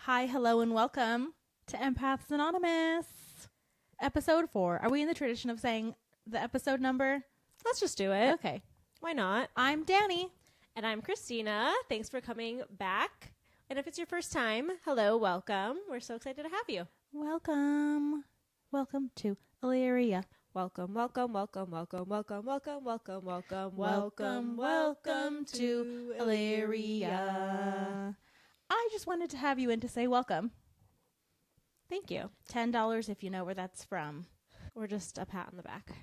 Hi, hello, and welcome to Empaths Anonymous, episode 4. Are we in the tradition of saying the episode number? Let's just do it. Okay. Why not? I'm Danny. And I'm Christina. Thanks for coming back. And if it's your first time, hello, welcome. We're so excited to have you. Welcome. Welcome to Illyria. Welcome, welcome, welcome, welcome, welcome, welcome, welcome, welcome, welcome to Illyria. I just wanted to have you in to say welcome. Thank you. $10 if you know where that's from. Or just a pat on the back.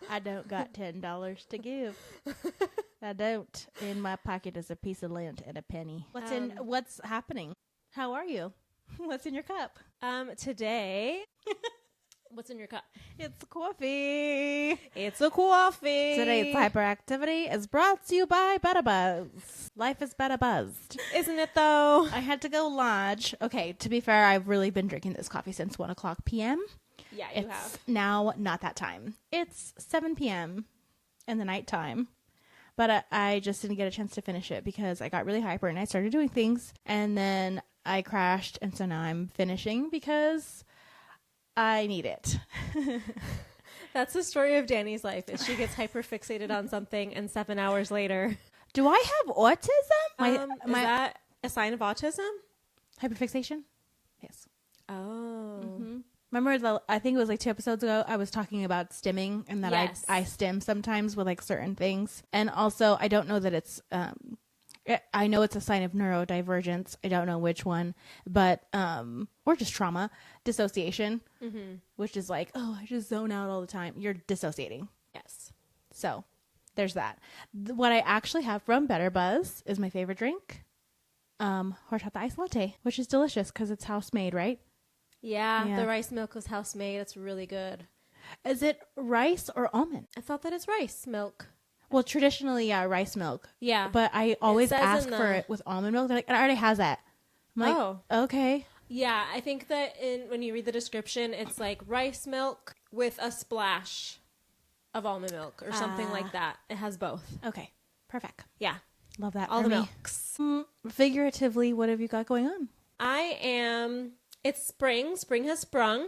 I don't got $10 to give. I don't. In my pocket is a piece of lint and a penny. What's happening? How are you? What's in your cup? Today, what's in your cup? It's coffee. It's a coffee. Today's hyperactivity is brought to you by Better Buzz. Life is better buzzed. Isn't it though? I had to go lodge. Okay, to be fair, I've really been drinking this coffee since 1 o'clock p.m. Yeah, you It's have. now not that time. It's 7 p.m. in the nighttime. But I just didn't get a chance to finish it because I got really hyper and I started doing things. And then I crashed. And so now I'm finishing because I need it. That's the story of Danny's life. Is she gets hyper fixated on something and 7 hours later. Do I have autism? Is that a sign of autism? Hyperfixation? Yes. Oh. Mm-hmm. Remember, I think it was like 2 episodes ago, I was talking about stimming and that yes. I stim sometimes with like certain things. And also, I don't know that it's, I know it's a sign of neurodivergence. I don't know which one, but, or just trauma, dissociation, which is like, oh, I just zone out all the time. You're dissociating. Yes. So there's that. What I actually have from Better Buzz is my favorite drink, horchata ice latte, which is delicious because it's house made, right? Yeah, the rice milk was house made. It's really good. Is it rice or almond? I thought that it's rice milk. Well, traditionally, yeah, rice milk. Yeah. But I always ask for it with almond milk. They're like, it already has that. I'm like, okay. Yeah, I think that when you read the description, it's like rice milk with a splash of almond milk or something like that. It has both. Okay, perfect. Yeah. Love that. All for the me. milks. Figuratively, what have you got going on? It's spring. Spring has sprung.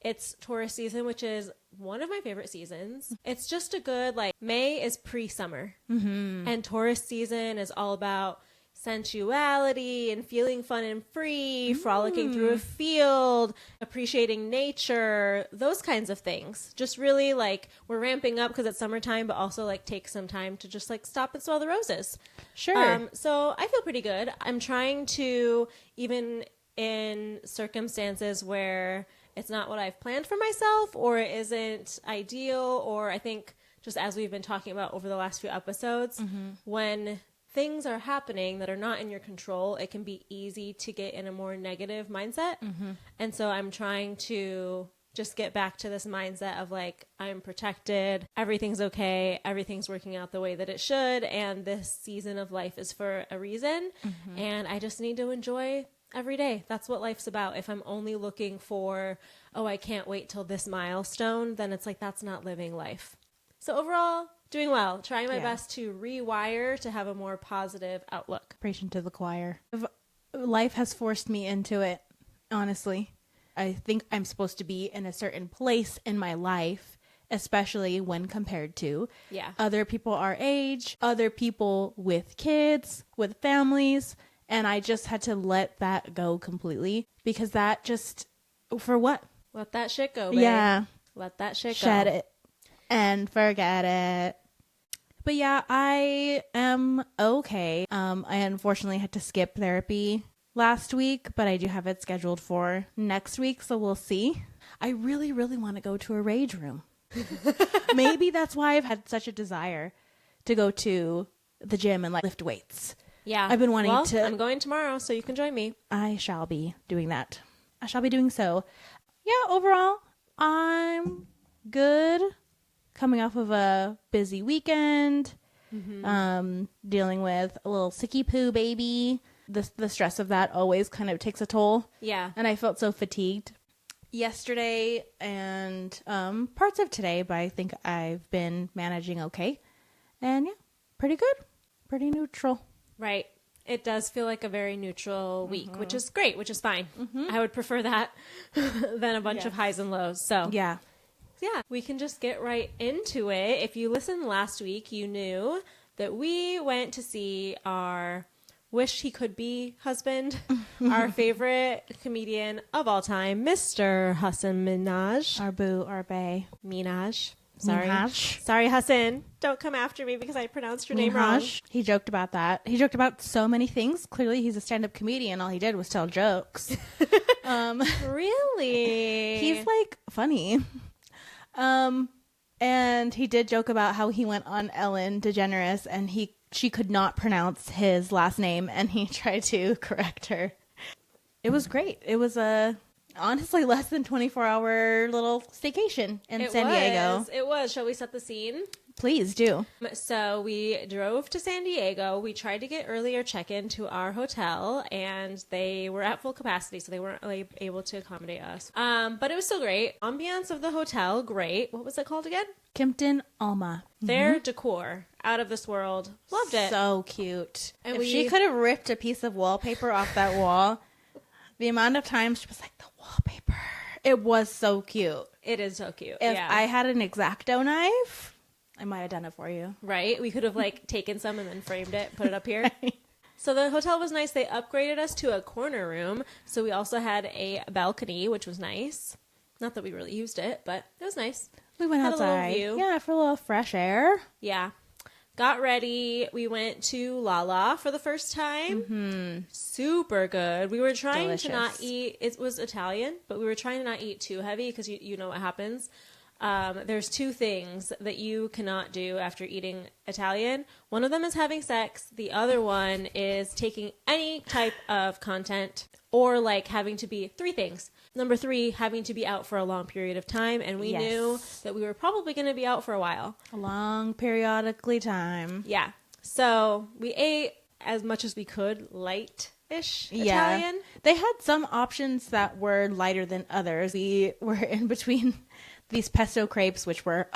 It's Taurus season, which is one of my favorite seasons. It's just a good, May is pre-summer. Mm-hmm. And Taurus season is all about sensuality and feeling fun and free, frolicking through a field, appreciating nature, those kinds of things. Just really, we're ramping up because it's summertime, but also, take some time to just, stop and smell the roses. Sure. So I feel pretty good. I'm trying to, even in circumstances where it's not what I've planned for myself or it isn't ideal, or I think just as we've been talking about over the last few episodes, when things are happening that are not in your control, it can be easy to get in a more negative mindset. And so I'm trying to just get back to this mindset of I'm protected, everything's okay, everything's working out the way that it should, and this season of life is for a reason, and I just need to enjoy every day. That's what life's about. If I'm only looking for, I can't wait till this milestone, then it's that's not living life. So overall, doing well. Trying my best to rewire to have a more positive outlook. Preaching to the choir. Life has forced me into it, honestly. I think I'm supposed to be in a certain place in my life, especially when compared to other people our age, other people with kids, with families. And I just had to let that go completely because that just, for what? Let that shit go, babe. Yeah. Let that shit go. Shed it and forget it. But yeah, I am okay. I unfortunately had to skip therapy last week, but I do have it scheduled for next week, so we'll see. I really, really want to go to a rage room. Maybe that's why I've had such a desire to go to the gym and lift weights. Yeah. I've been wanting to. I'm going tomorrow, so you can join me. I shall be doing that. I shall be doing so. Yeah, overall, I'm good. Coming off of a busy weekend. Dealing with a little sicky poo baby. The stress of that always kind of takes a toll. Yeah. And I felt so fatigued yesterday and parts of today, but I think I've been managing okay. And yeah, pretty good. Pretty neutral. Right. It does feel like a very neutral week, which is great, which is fine. I would prefer that than a bunch of highs and lows. So Yeah. yeah, we can just get right into it. If you listened last week, you knew that we went to see our wish he could be husband, our favorite comedian of all time, Mr. Hasan Minhaj. Our boo, our bae. Minhaj. Sorry. Minhaj. Sorry, Hasan. Don't come after me because I pronounced your name wrong. He joked about that. He joked about so many things. Clearly, he's a stand-up comedian. All he did was tell jokes. Really? He's like funny. And he did joke about how he went on Ellen DeGeneres and she could not pronounce his last name and he tried to correct her. It was great. It was a honestly less than 24-hour little staycation in San Diego. It was. Shall we set the scene? Please do. So we drove to San Diego. We tried to get earlier check-in to our hotel, and they were at full capacity, so they weren't able to accommodate us. But it was still great. Ambiance of the hotel, great. What was it called again? Kimpton Alma. Their decor, out of this world. Loved it. So cute. And if she could have ripped a piece of wallpaper off that wall, the amount of times she was like, the wallpaper. It was so cute. It is so cute. If yeah. I had an X-Acto knife, I might have done it for you. Right? We could have taken some and then framed it, put it up here. So the hotel was nice. They upgraded us to a corner room. So we also had a balcony, which was nice. Not that we really used it, but it was nice. We went Had outside. a little view. Yeah, for a little fresh air. Yeah. Got ready. We went to Lala for the first time. Mm-hmm. Super good. We were trying to not eat. It was Italian, but we were trying to not eat too heavy because you know what happens. There's two things that you cannot do after eating Italian. One of them is having sex. The other one is taking any type of content or having to be three things. Number 3, having to be out for a long period of time. And we knew that we were probably going to be out for a while. A long periodically time. Yeah. So we ate as much as we could, light-ish Italian. They had some options that were lighter than others. We were in between these pesto crepes, which were,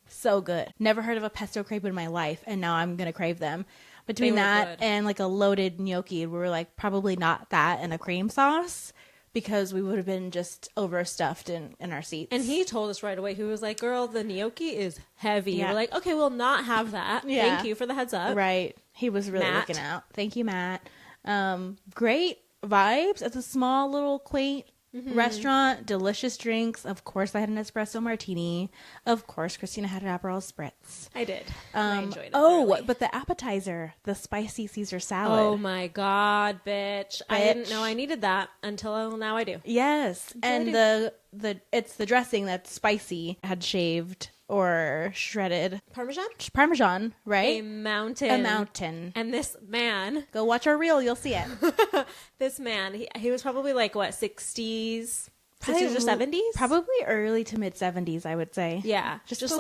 so good. Never heard of a pesto crepe in my life, and now I'm going to crave them. Between that and a loaded gnocchi, we were probably not that and a cream sauce because we would have been just overstuffed in our seats. And he told us right away, he was like, girl, the gnocchi is heavy. Yeah. We're like, okay, we'll not have that. Yeah. Thank you for the heads up. Right. He was really Matt. looking out. Thank you, Matt. Great vibes. It's a small little quaint restaurant. Delicious drinks. Of course, I had an espresso martini. Of course, Christina had an Aperol spritz. I did. I enjoyed it. Thoroughly. But the appetizer, the spicy Caesar salad. Oh my God, bitch. I didn't know I needed that until now I do. Yes. And it's the dressing that's spicy. Had shaved or shredded Parmesan, right? A mountain. And this man. Go watch our reel. You'll see it. This man, he was probably 60s? 60s or 70s? Probably early to mid 70s, I would say. Yeah. Just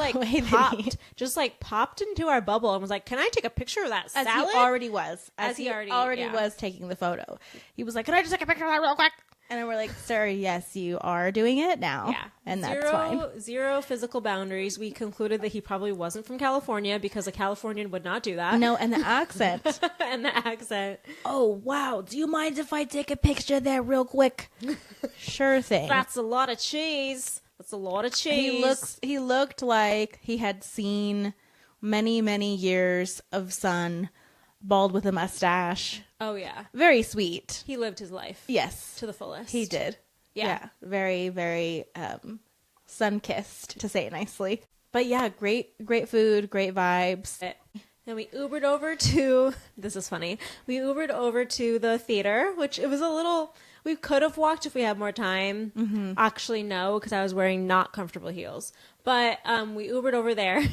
popped into our bubble and was like, can I take a picture of that salad? As he already was. Yeah. Was taking the photo. He was like, can I just take a picture of that real quick? And we're like, sir, yes, you are doing it now. Yeah. And that's fine. Zero physical boundaries. We concluded that he probably wasn't from California because a Californian would not do that. No, and the accent. Oh, wow. Do you mind if I take a picture there real quick? Sure thing. That's a lot of cheese. He looked like he had seen many, many years of sun, bald with a mustache. Oh, yeah. Very sweet. He lived his life. Yes. To the fullest. He did. Yeah. Very, very sun-kissed, to say it nicely. But yeah, great food, great vibes. Then we Ubered over to, this is funny, we Ubered over to the theater, which it was a little, we could have walked if we had more time. Mm-hmm. Actually, no, because I was wearing not comfortable heels. But we Ubered over there.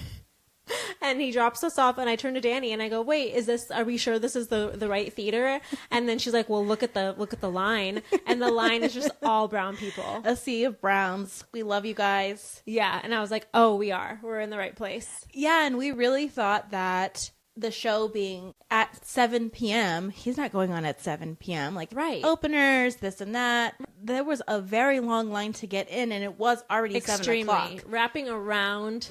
And he drops us off, and I turn to Danny and I go, wait, are we sure this is the right theater? And then she's like, well, look at the line. And the line is just all brown people. A sea of browns. We love you guys. Yeah. And I was like, oh, we're in the right place. Yeah. And we really thought that the show being at 7 p.m., he's not going on at 7 p.m. Right. Openers, this and that. There was a very long line to get in, and it was already 7 o'clock. Wrapping around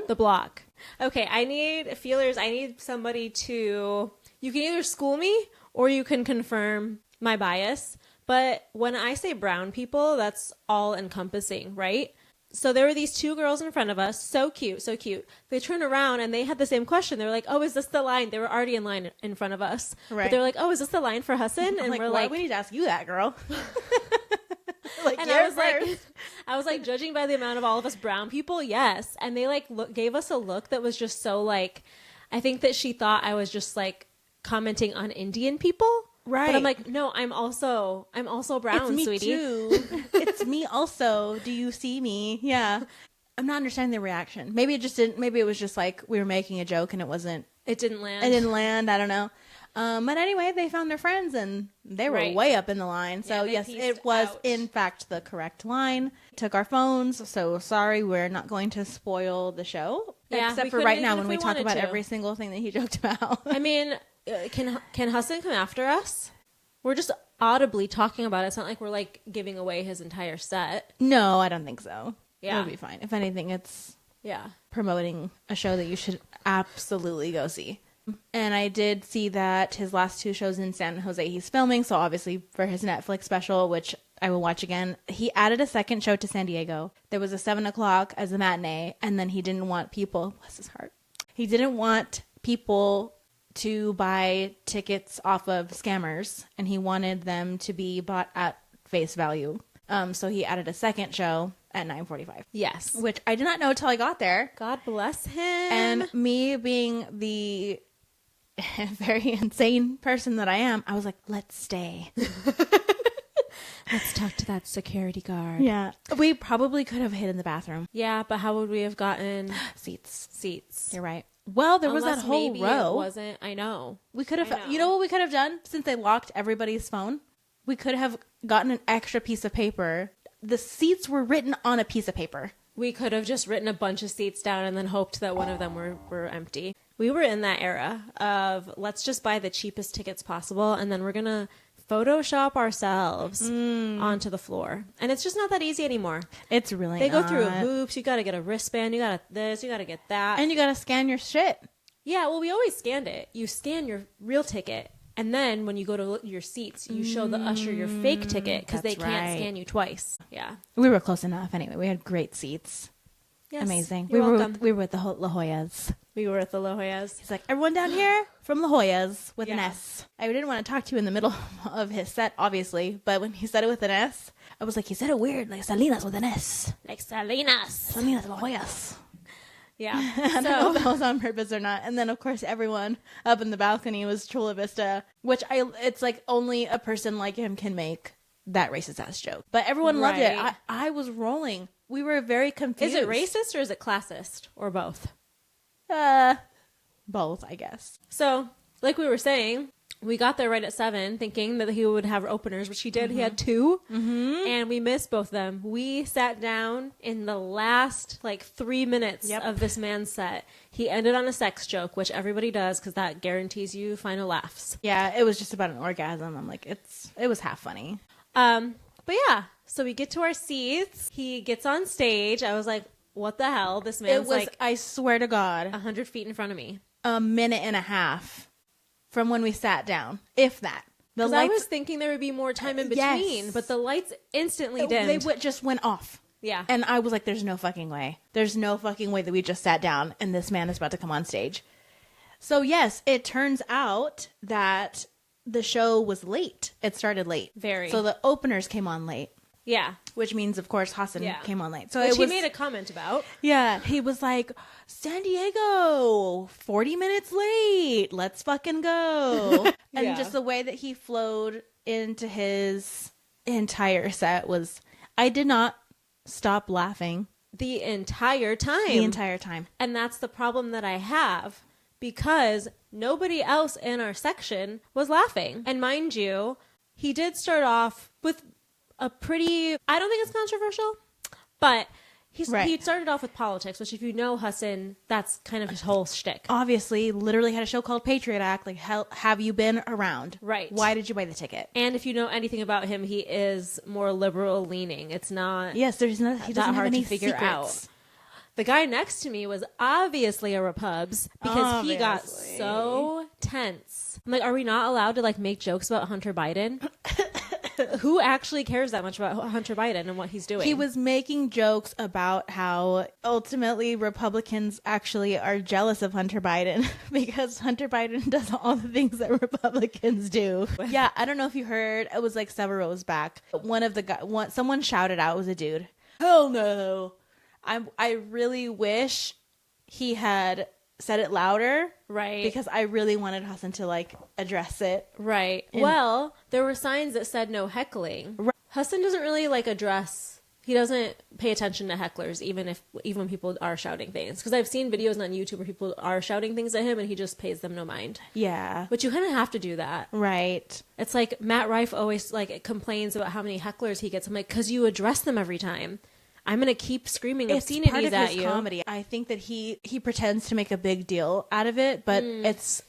the block. Okay, I need feelers. I need somebody to... you can either school me or you can confirm my bias. But when I say brown people, that's all encompassing, right? So there were these two girls in front of us. So cute, so cute. They turned around and they had the same question. They were like, oh, is this the line? They were already in line in front of us. Right. But they were like, oh, is this the line for Hasan? And we're like, we need to ask you that, girl. And I was like, judging by the amount of all of us brown people, yes. And they like gave us a look that was just so like, I think that she thought I was just like commenting on Indian people. Right. But I'm like, no, I'm also brown, it's me sweetie. Too. It's me also. Do you see me? Yeah. I'm not understanding the reaction. Maybe it just didn't. Maybe it was just like we were making a joke and it wasn't. It didn't land. It didn't land. I don't know. But anyway, they found their friends and they were way up in the line. So yes, it was in fact the correct line. Took our phones. So sorry, we're not going to spoil the show. Yeah, except for right now when we talk about every single thing that he joked about. I mean, can Hasan come after us? We're just audibly talking about it. It's not like we're like giving away his entire set. No, I don't think so. Yeah, it'll be fine. If anything, it's yeah promoting a show that you should absolutely go see. And I did see that his last two shows in San Jose he's filming, so obviously for his Netflix special, which I will watch again, he added a second show to San Diego. There was a 7 o'clock as a matinee, and then he didn't want people, bless his heart, he didn't want people to buy tickets off of scammers, and he wanted them to be bought at face value. So he added a second show at 9:45. Yes. Which I did not know till I got there. God bless him. And me being the very insane person that I am, I was like, let's stay. Let's talk to that security guard. Yeah. We probably could have hid in the bathroom. Yeah, but how would we have gotten seats? You're right. Well, there was that whole maybe row. It wasn't. I know. We could have, you know what we could have done since they locked everybody's phone? We could have gotten an extra piece of paper. The seats were written on a piece of paper. We could have just written a bunch of seats down and then hoped that one of them were empty. We were in that era of let's just buy the cheapest tickets possible and then we're going to Photoshop ourselves onto the floor. And it's just not that easy anymore. It's really They not. go through hoops. You got to get a wristband. You got to this. You got to get that. And you got to scan your shit. Yeah, well, we always scanned it. You scan your real ticket. And then when you go to your seats, you show the usher your fake ticket because they can't scan you twice. Yeah. We were close enough anyway. We had great seats. Yes, amazing. You're welcome. We were with the La Joyas. We were at the La Joyas. He's like, everyone down here from La Joyas with an S. I didn't want to talk to you in the middle of his set, obviously. But when he said it with an S, I was like, he said it weird, like Salinas with an S. Like Salinas. Salinas La Joyas. Yeah. I don't know if that was on purpose or not. And then, of course, everyone up in the balcony was Chula Vista, which it's like only a person like him can make that racist ass joke. But everyone loved it. I was rolling. We were very confused. Is it racist or is it classist or both? Both, I guess. So, like we were saying, we got there right at 7 thinking that he would have openers, which he did. He had 2, and we missed both of them. We sat down in the last, 3 minutes of this man's set. He ended on a sex joke, which everybody does because that guarantees you final laughs. Yeah, it was just about an orgasm. I'm like, it was half funny. But yeah, so we get to our seats. He gets on stage. I was like, what the hell? This man's I swear to God, 100 feet in front of me. A minute and a half from when we sat down, if that. Because I was thinking there would be more time in between, but the lights instantly dimmed. They just went off. Yeah. And I was like, there's no fucking way. There's no fucking way that we just sat down and this man is about to come on stage. So yes, it turns out that the show was late. It started late. Very. So the openers came on late. Yeah. Which means, of course, Hasan came on late. So Which he made a comment about. Yeah. He was like, San Diego, 40 minutes late. Let's fucking go. And just the way that he flowed into his entire set was, I did not stop laughing. The entire time. And that's the problem that I have because nobody else in our section was laughing. And mind you, he did start off with a pretty, I don't think it's controversial, but he started off with politics, which if you know Hasan, that's kind of his whole shtick. Obviously, literally had a show called Patriot Act. Like, hell, have you been around? Right. Why did you buy the ticket? And if you know anything about him, he is more liberal leaning. It's not. Yes, he doesn't have hard any to figure secrets. out. The guy next to me was obviously a Repubs because he got so tense. I'm like, are we not allowed to like make jokes about Hunter Biden? Who actually cares that much about Hunter Biden and what he's doing? He was making jokes about how ultimately Republicans actually are jealous of Hunter Biden because Hunter Biden does all the things that Republicans do. Yeah, I don't know if you heard. It was like several rows back. Someone shouted out, it was a dude. Hell no. I really wish he had said it louder. Right. Because I really wanted Hasan to like address it. Right. Well, there were signs that said no heckling. Right. Hasan doesn't really like address. He doesn't pay attention to hecklers, even when people are shouting things. Because I've seen videos on YouTube where people are shouting things at him, and he just pays them no mind. Yeah. But you kind of have to do that, right? It's like Matt Rife always like complains about how many hecklers he gets. I'm like, because you address them every time. I'm gonna keep screaming obscenities at you. Comedy. I think that he pretends to make a big deal out of it, but it's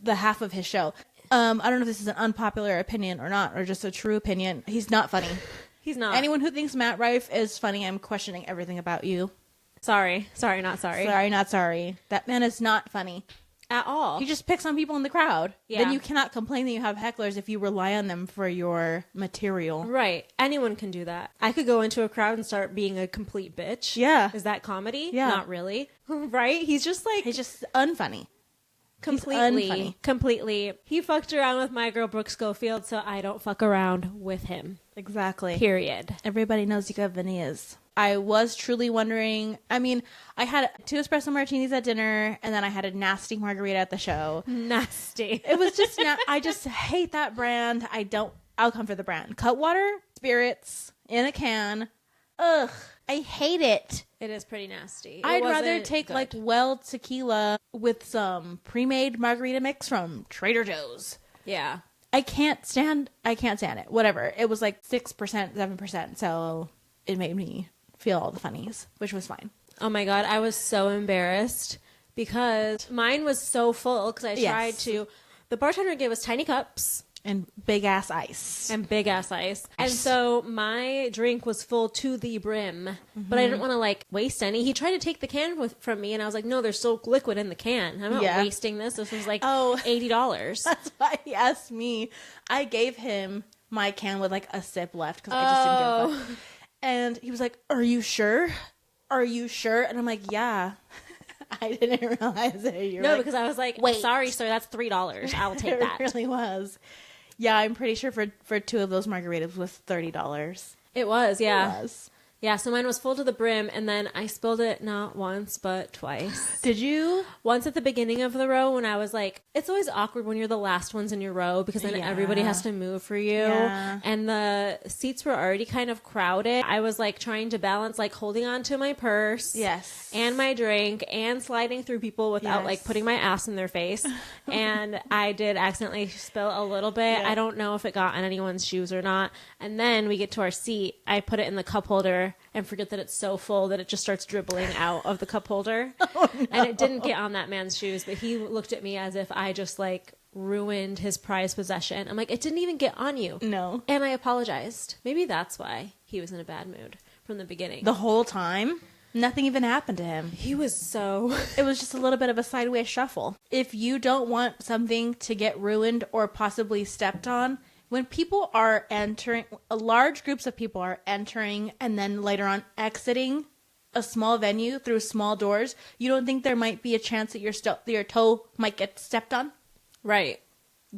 the half of his show. I don't know if this is an unpopular opinion or not, or just a true opinion. He's not funny. He's not. Anyone who thinks Matt Rife is funny, I'm questioning everything about you. Sorry, not sorry. Sorry, not sorry. That man is not funny. At all. He just picks on people in the crowd. Yeah. Then you cannot complain that you have hecklers if you rely on them for your material. Right. Anyone can do that. I could go into a crowd and start being a complete bitch. Yeah. Is that comedy? Yeah. Not really. Right? He's just unfunny. Completely. He fucked around with my girl Brooke Schofield, so I don't fuck around with him. Exactly. Period. Everybody knows you got veneers. I was truly wondering. I mean, I had 2 espresso martinis at dinner, and then I had a nasty margarita at the show. Nasty. It was just, I just hate that brand. I'll come for the brand. Cutwater spirits in a can. Ugh, I hate it. It is pretty nasty. I'd rather take like well tequila with some pre-made margarita mix from Trader Joe's. Yeah. I can't stand it. Whatever. It was like 6%, 7%. So it made me feel all the funnies, which was fine. Oh my God. I was so embarrassed because mine was so full because I tried to. The bartender gave us tiny cups. And big ass ice. And so my drink was full to the brim, but I didn't want to like waste any. He tried to take the can from me, and I was like, no, there's still liquid in the can. I'm not wasting this. This was like $80. That's why he asked me. I gave him my can with like a sip left because I just didn't give a fuck. And he was like, are you sure? And I'm like, yeah. I didn't realize it. Because I was like, wait, sorry, sir, that's $3. I'll take that. It really was. Yeah, I'm pretty sure for 2 of those margaritas was $30. It was, yeah. It was. Yeah, so mine was full to the brim, and then I spilled it not once, but twice. Did you? Once at the beginning of the row when I was like, it's always awkward when you're the last ones in your row because then everybody has to move for you. Yeah. And the seats were already kind of crowded. I was like trying to balance like holding on to my purse. Yes. And my drink and sliding through people without like putting my ass in their face. And I did accidentally spill a little bit. Yeah. I don't know if it got on anyone's shoes or not. And then we get to our seat. I put it in the cup holder and forget that it's so full that it just starts dribbling out of the cup holder. Oh, no. And it didn't get on that man's shoes, but he looked at me as if I just like ruined his prized possession. I'm like, it didn't even get on you. No. And I apologized. Maybe that's why he was in a bad mood from the beginning. The whole time? Nothing even happened to him. He was so... It was just a little bit of a sideways shuffle. If you don't want something to get ruined or possibly stepped on, when people are entering, large groups of people are entering and then later on exiting a small venue through small doors, you don't think there might be a chance that your toe might get stepped on? Right.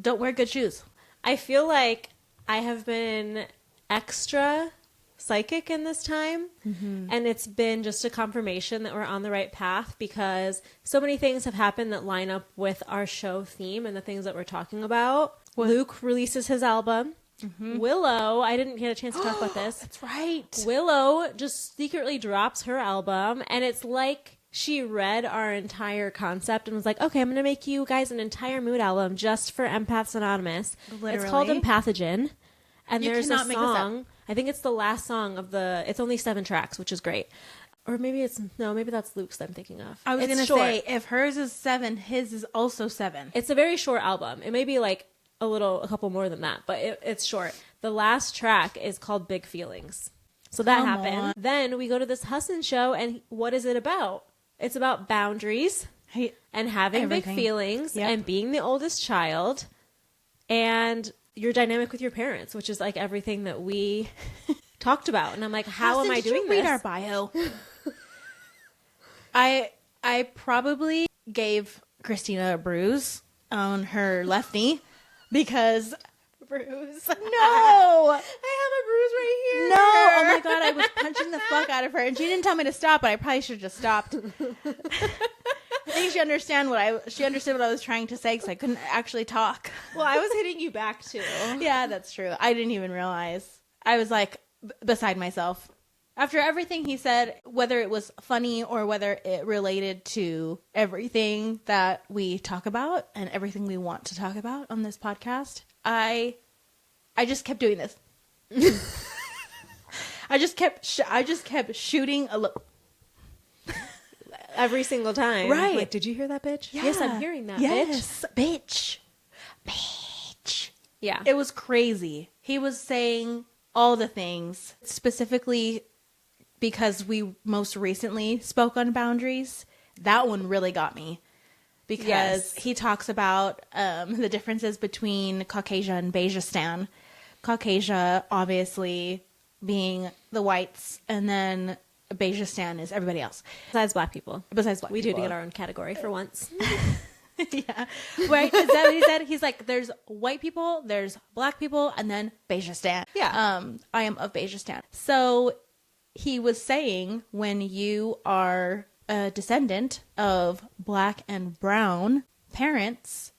Don't wear good shoes. I feel like I have been extra psychic in this time, and it's been just a confirmation that we're on the right path because so many things have happened that line up with our show theme and the things that we're talking about. Luke releases his album. Willow, I didn't get a chance to talk about this. That's right. Willow just secretly drops her album, and it's like she read our entire concept and was like, okay, I'm going to make you guys an entire mood album just for Empaths Anonymous. Literally? It's called Empathogen, and there's a song. I think it's the last song of it's only 7 tracks, which is great. Or maybe maybe that's Luke's that I'm thinking of. I was going to say, if hers is 7, his is also 7. It's a very short album. It may be like a couple more than that, but it's short. The last track is called Big Feelings. So that happened. Then we go to this Hasan show, and what is it about? It's about boundaries. and having everything. big feelings Yep. and being the oldest child and your dynamic with your parents, which is like everything that we talked about. And I'm like, how am I doing read this? our bio? I probably gave Christina a bruise on her left knee because Bruise. no, I have a bruise right here. no, oh my god, I was punching the fuck out of her and she didn't tell me to stop, but I probably should have just stopped. I think she understood what I was trying to say because I couldn't actually talk. Well, I was hitting you back too. Yeah, that's true. I didn't even realize. I was like beside myself. After everything he said, whether it was funny or whether it related to everything that we talk about and everything we want to talk about on this podcast, I just kept doing this. I just kept shooting a look. Every single time. Right. Like, did you hear that, bitch? Yeah. Yes, I'm hearing that, bitch. Yes, bitch. Yeah. It was crazy. He was saying all the things, specifically because we most recently spoke on boundaries. That one really got me because Yes. he talks about the differences between Caucasia and Bajistan. Caucasia, obviously, being the whites, and then Bajistan is everybody else. Besides black people. Besides black We people. do get our own category for once. Yeah. Right? Is that what he said? He's like, there's white people, there's black people, and then Bajistan. Yeah. I am of Bajistan. So he was saying when you are a descendant of black and brown parents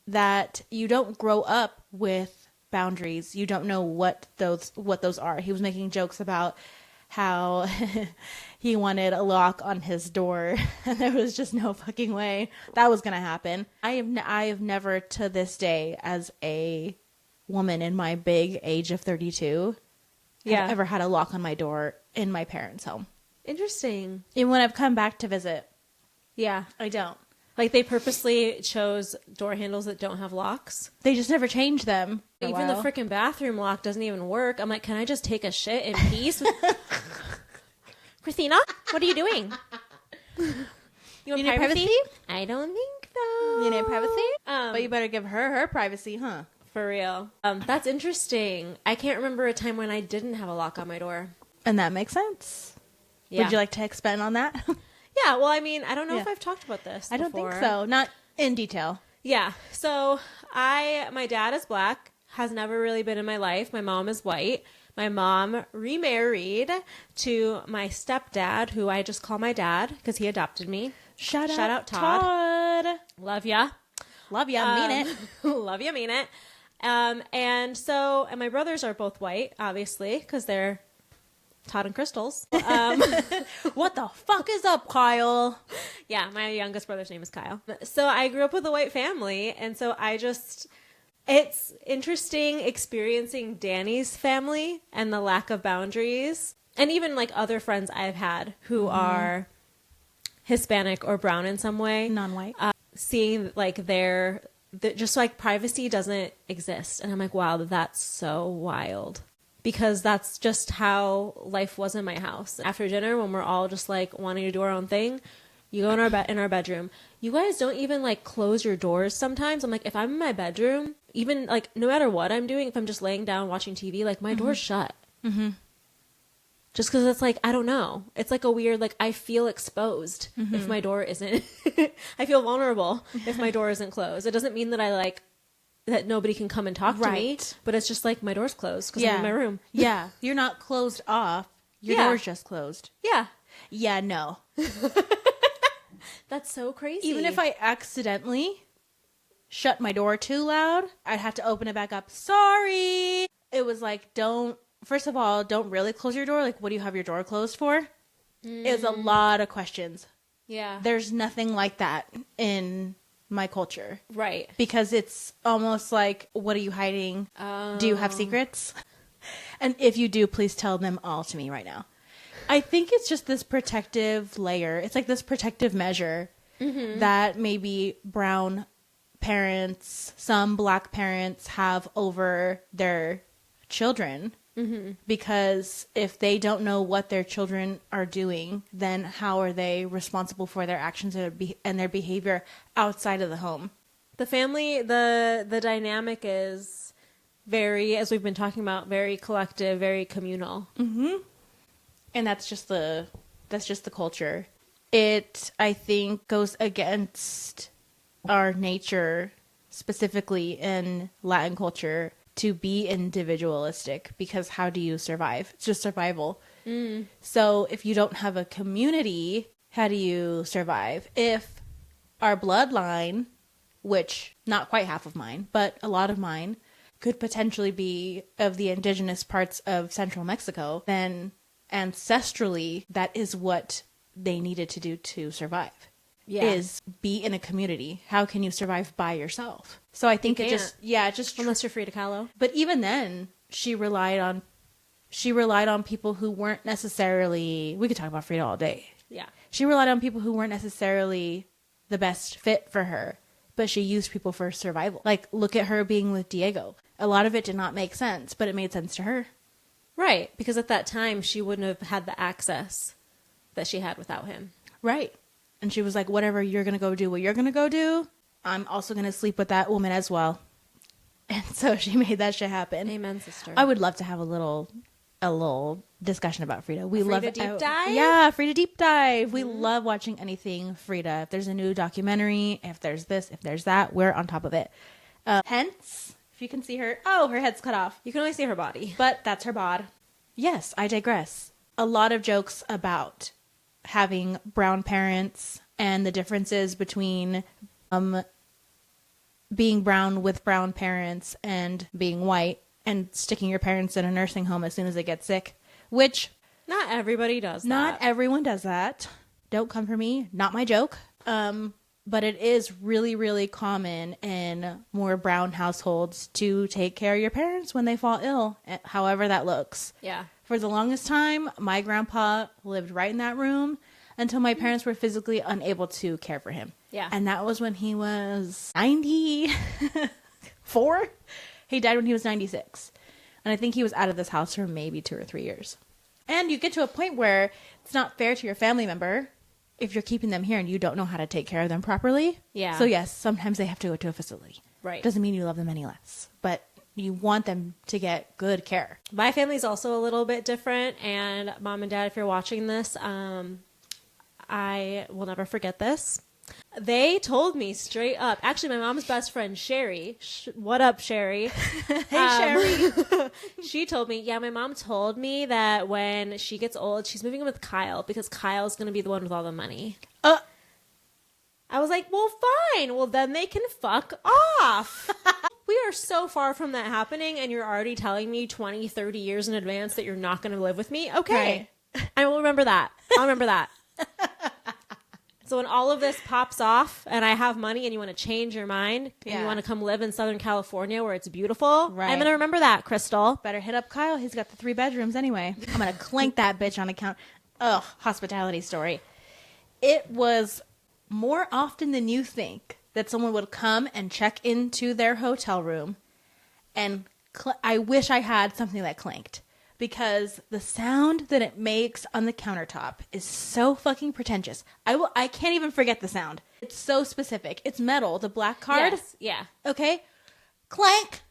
that you don't grow up with boundaries. You don't know what those are. He was making jokes about how he wanted a lock on his door and there was just no fucking way that was going to happen. I have never to this day, as a woman in my big age of 32, have ever had a lock on my door in my parents' home. Interesting. Even when I've come back to visit, Yeah. I don't. Like, they purposely chose door handles that don't have locks. They just never change them. Even the freaking bathroom lock doesn't even work. I'm like, can I just take a shit in peace? Christina, what are you doing? You want need privacy? I don't think so. You need privacy? But you better give her privacy, huh? For real. That's interesting. I can't remember a time when I didn't have a lock on my door. And that makes sense. Yeah. Would you like to expand on that? Yeah, well, I mean, I don't know if Yeah. I've talked about this I don't before. think so. Not in detail. Yeah. So my dad is black, has never really been in my life. My mom is white. My mom remarried to my stepdad, who I just call my dad because he adopted me. Shout out Todd. Todd. Love ya. Love ya. Mean it. Love ya, mean it. And my brothers are both white, obviously, because they're Todd and Crystals. What the fuck is up, Kyle? Yeah, my youngest brother's name is Kyle. So I grew up with a white family, and so it's interesting experiencing Danny's family and the lack of boundaries, and even like other friends I've had who are Hispanic or brown in some way. Non-white. Seeing like just like privacy doesn't exist. And I'm like, wow, that's so wild. Because that's just how life was in my house. After dinner, when we're all just like wanting to do our own thing, you go in our bedroom. You guys don't even like close your doors sometimes. I'm like, if I'm in my bedroom, even like no matter what I'm doing, if I'm just laying down watching TV, like my door's shut. Mm-hmm. Just because it's like, I don't know. It's like a weird, like I feel exposed if my door isn't. I feel vulnerable if my door isn't closed. It doesn't mean that that nobody can come and talk to me, but it's just like my door's closed because I'm in my room. Yeah. You're not closed off. Your door's just closed. Yeah. Yeah, no. That's so crazy. Even if I accidentally shut my door too loud, I'd have to open it back up. Sorry. It was like, first of all, don't really close your door. Like, what do you have your door closed for? It was a lot of questions. Yeah. There's nothing like that in my culture. Right. Because it's almost like, what are you hiding? Do you have secrets? And if you do, please tell them all to me right now. I think it's just this protective layer. It's like this protective measure that maybe brown parents, some black parents have over their children Because if they don't know what their children are doing, then how are they responsible for their actions and their behavior outside of the home? The family, the dynamic is very, as we've been talking about, very collective, very communal. And that's just the culture. It, I think, goes against our nature, specifically in Latin culture, to be individualistic, because how do you survive? It's just survival. So if you don't have a community, how do you survive? If our bloodline, which not quite half of mine, but a lot of mine, could potentially be of the indigenous parts of central Mexico, then ancestrally, that is what they needed to do to survive. Is be in a community. How can you survive by yourself? So I think unless you're Frida Kahlo. But even then, she relied on people who weren't necessarily. We could talk about Frida all day. Yeah, she relied on people who weren't necessarily the best fit for her, but she used people for survival. Like, look at her being with Diego. A lot of it did not make sense, but it made sense to her. Right, because at that time she wouldn't have had the access that she had without him. Right. And she was like, whatever, you're going to go do what you're going to go do. I'm also going to sleep with that woman as well. And so she made that shit happen. Amen, sister. I would love to have a little discussion about Frida. We love Deep dive? Yeah, Frida deep dive. We love watching anything Frida. If there's a new documentary, if there's this, if there's that, we're on top of it. Hence, if you can see her, her head's cut off. You can only see her body. But that's her bod. Yes, I digress. A lot of jokes about having brown parents and the differences between being brown with brown parents and being white and sticking your parents in a nursing home as soon as they get sick, which not everybody does that. Not everyone does that. Don't come for me. Not my joke. But it is really, really common in more brown households to take care of your parents when they fall ill, however that looks. Yeah. For the longest time, my grandpa lived right in that room until my parents were physically unable to care for him. Yeah. And that was when he was 94. He died when he was 96. And I think he was out of this house for maybe 2 or 3 years. And you get to a point where it's not fair to your family member if you're keeping them here and you don't know how to take care of them properly. Yeah. So yes, sometimes they have to go to a facility. Right. Doesn't mean you love them any less. But you want them to get good care. My family's also a little bit different. And Mom and Dad, if you're watching this, I will never forget this. They told me straight up. Actually, my mom's best friend, Sherry. What up, Sherry? Hey, Sherry. She told me, my mom told me that when she gets old, she's moving in with Kyle because Kyle's going to be the one with all the money. I was like, well, fine. Well, then they can fuck off. We are so far from that happening, and you're already telling me 20, 30 years in advance that you're not going to live with me? Okay. Right. I will remember that. I'll remember that. So when all of this pops off and I have money and you want to change your mind and you want to come live in Southern California where it's beautiful, right. I'm going to remember that, Crystal. Better hit up Kyle. He's got the 3 bedrooms anyway. I'm going to clank that bitch on account. Ugh, hospitality story. It was more often than you think that someone would come and check into their hotel room and I wish I had something that clanked. Because the sound that it makes on the countertop is so fucking pretentious. I can't even forget the sound. It's so specific. It's metal, the black card. Yes, yeah. Okay. Clank.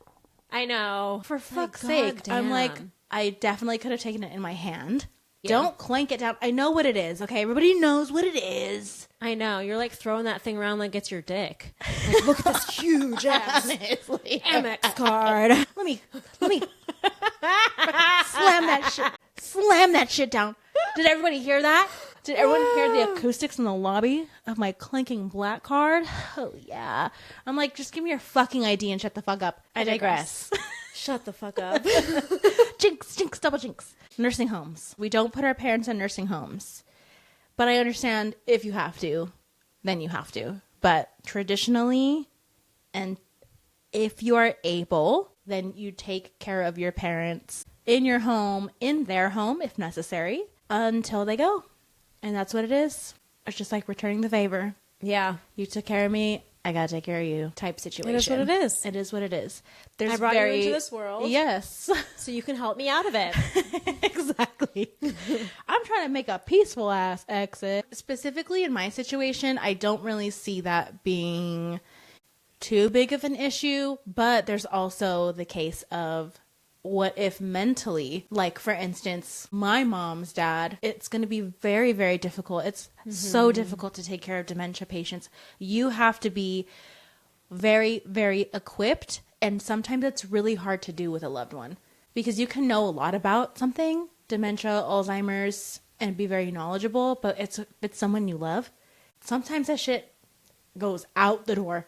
I know. For fuck's sake. Damn. I'm like, I definitely could have taken it in my hand. Yeah. Don't clank it down. I know what it is, okay? Everybody knows what it is. I know. You're like throwing that thing around like it's your dick. Like, look at this huge ass Amex card. Let me slam that shit down. Did everybody hear that? Did everyone hear the acoustics in the lobby of my clanking black card? Oh yeah. I'm like, just give me your fucking ID and shut the fuck up. I digress. Shut the fuck up. Jinx, double jinx. Nursing homes. We don't put our parents in nursing homes. But I understand if you have to, then you have to. But traditionally, and if you are able, then you take care of your parents in your home, in their home, if necessary, until they go. And that's what it is. It's just like returning the favor. Yeah. You took care of me. I gotta take care of you type situation. It is what it is. It is what it is. I brought you into this world. Yes. So you can help me out of it. Exactly. I'm trying to make a peaceful ass exit. Specifically in my situation, I don't really see that being too big of an issue, but there's also the case of what if mentally, like for instance, my mom's dad, it's going to be very, very difficult. It's so difficult to take care of dementia patients. You have to be very, very equipped, and sometimes it's really hard to do with a loved one because you can know a lot about something, dementia, Alzheimer's, and be very knowledgeable, but it's someone you love. Sometimes that shit goes out the door,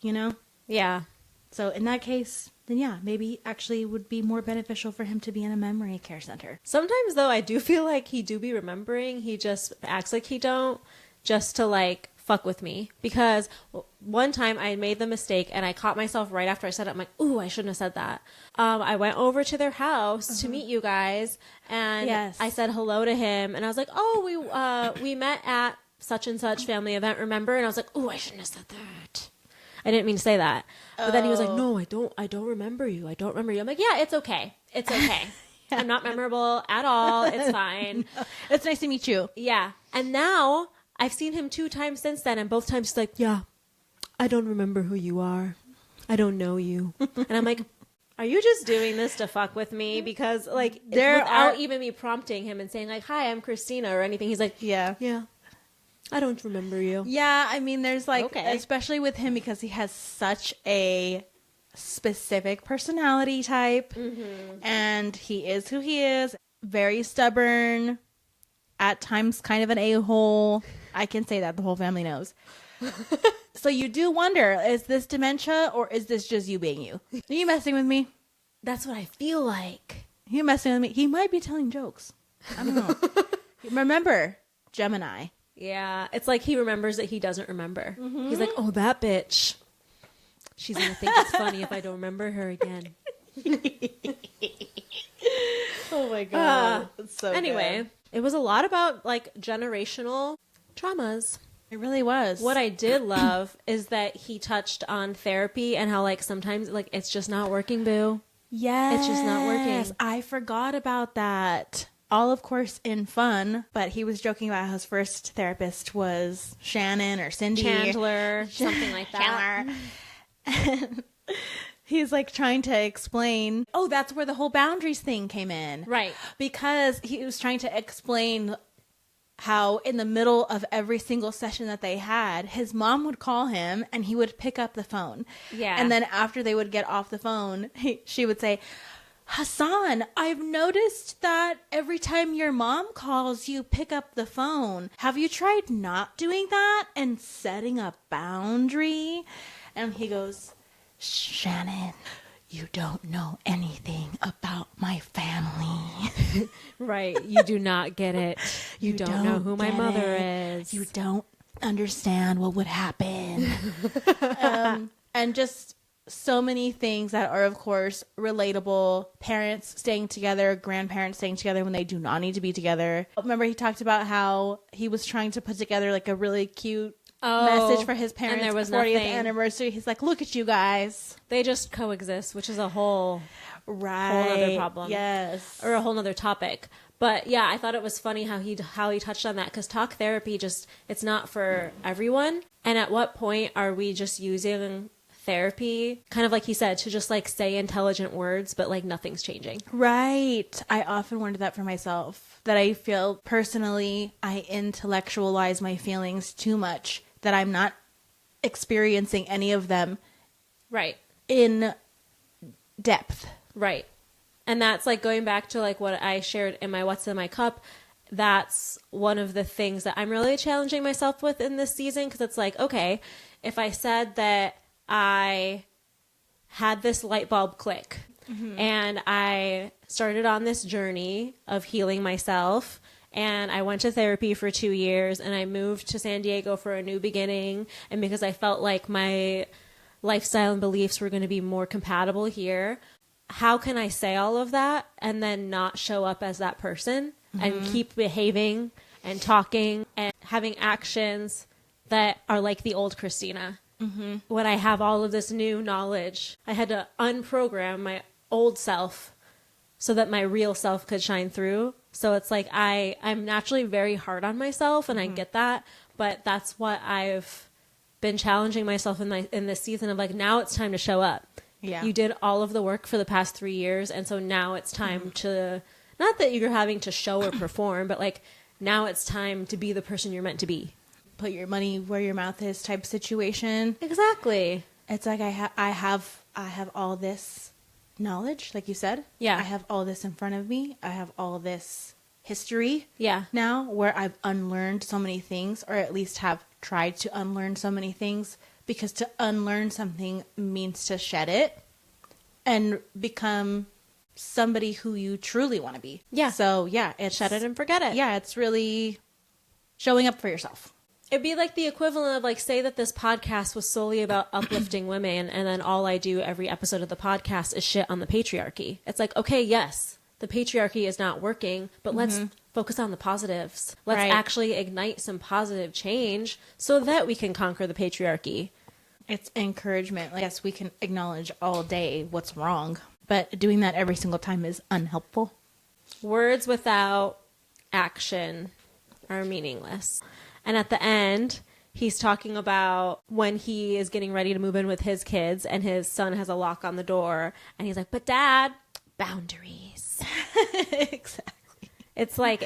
you know? Yeah. So in that case, then yeah, maybe actually would be more beneficial for him to be in a memory care center. Sometimes though, I do feel like he do be remembering. He just acts like he don't, just to like fuck with me. Because one time I made the mistake and I caught myself right after I said it. I'm like, ooh, I shouldn't have said that. I went over to their house to meet you guys, and I said hello to him, and I was like, oh, we met at such and such family event, remember? And I was like, ooh, I shouldn't have said that. I didn't mean to say that. But then he was like, no, I don't remember you. I don't remember you. I'm like, yeah, it's okay. It's okay. I'm not memorable at all. It's fine. No. It's nice to meet you. Yeah. And now I've seen him 2 times since then. And both times he's like, yeah, I don't remember who you are. I don't know you. And I'm like, are you just doing this to fuck with me? Because like, without even me prompting him and saying like, hi, I'm Christina or anything. He's like, yeah. I don't remember you. Yeah, I mean, there's like, especially with him because he has such a specific personality type, and he is who he is, very stubborn, at times kind of an a-hole. I can say that, the whole family knows. So you do wonder, is this dementia or is this just you being you? Are you messing with me? That's what I feel like. You messing with me? He might be telling jokes. I don't know. Remember, Gemini. Yeah, it's like he remembers that he doesn't remember. He's like, oh, that bitch. She's going to think it's funny if I don't remember her again. Oh, my God. That's so anyway, good. It was a lot about, like, generational traumas. It really was. What I did love is that he touched on therapy and how, like, sometimes, like, it's just not working, boo. Yes. It's just not working. I forgot about that. All, of course, in fun, but he was joking about how his first therapist was Shannon or Cindy. Chandler, something like that. Chandler. He's like trying to explain, oh, that's where the whole boundaries thing came in. Right. Because he was trying to explain how in the middle of every single session that they had, his mom would call him and he would pick up the phone. Yeah. And then after they would get off the phone, she would say, Hasan, I've noticed that every time your mom calls, you pick up the phone. Have you tried not doing that and setting a boundary? And he goes, Shannon, you don't know anything about my family. Right. You do not get it. You don't know who my mother is. You don't understand what would happen. And just so many things that are, of course, relatable. Parents staying together, grandparents staying together when they do not need to be together. Remember, he talked about how he was trying to put together like a really cute message for his parents' and there was 40th nothing. anniversary. He's like, look at you guys. They just coexist, which is a whole other problem. Yes. Or a whole other topic. But yeah, I thought it was funny how he touched on that, because talk therapy it's not for everyone. And at what point are we just using therapy, kind of like he said, to just like say intelligent words, but like nothing's changing? Right. I often wonder that for myself, that I feel personally I intellectualize my feelings too much, that I'm not experiencing any of them right in depth. Right. And that's like going back to like what I shared in my What's in My Cup. That's one of the things that I'm really challenging myself with in this season, because it's like, okay, if I said that I had this light bulb click and I started on this journey of healing myself, and I went to therapy for 2 years, and I moved to San Diego for a new beginning, and because I felt like my lifestyle and beliefs were going to be more compatible here, how can I say all of that and then not show up as that person and keep behaving and talking and having actions that are like the old Christina? when I have all of this new knowledge, I had to unprogram my old self so that my real self could shine through. So it's like I'm naturally very hard on myself, and I get that, but that's what I've been challenging myself in this season of like, now it's time to show up. Yeah. You did all of the work for the past 3 years, and so now it's time to, not that you're having to show or perform, but like now it's time to be the person you're meant to be. Put your money where your mouth is type situation. Exactly. It's like I have all this knowledge, like you said. Yeah. I have all this in front of me. I have all this history. Yeah. Now where I've unlearned so many things, or at least have tried to unlearn so many things, because to unlearn something means to shed it and become somebody who you truly want to be. Yeah. So yeah, it's Shed it and forget it. Yeah, it's really showing up for yourself. It'd be like the equivalent of like, say that this podcast was solely about uplifting women, and then all I do every episode of the podcast is shit on the patriarchy. It's like, okay, yes, the patriarchy is not working, but let's focus on the positives. Let's actually ignite some positive change so that we can conquer the patriarchy. It's encouragement. Like, yes, we can acknowledge all day what's wrong, but doing that every single time is unhelpful. Words without action are meaningless. And at the end, he's talking about when he is getting ready to move in with his kids and his son has a lock on the door. And he's like, but Dad, boundaries. Exactly. It's like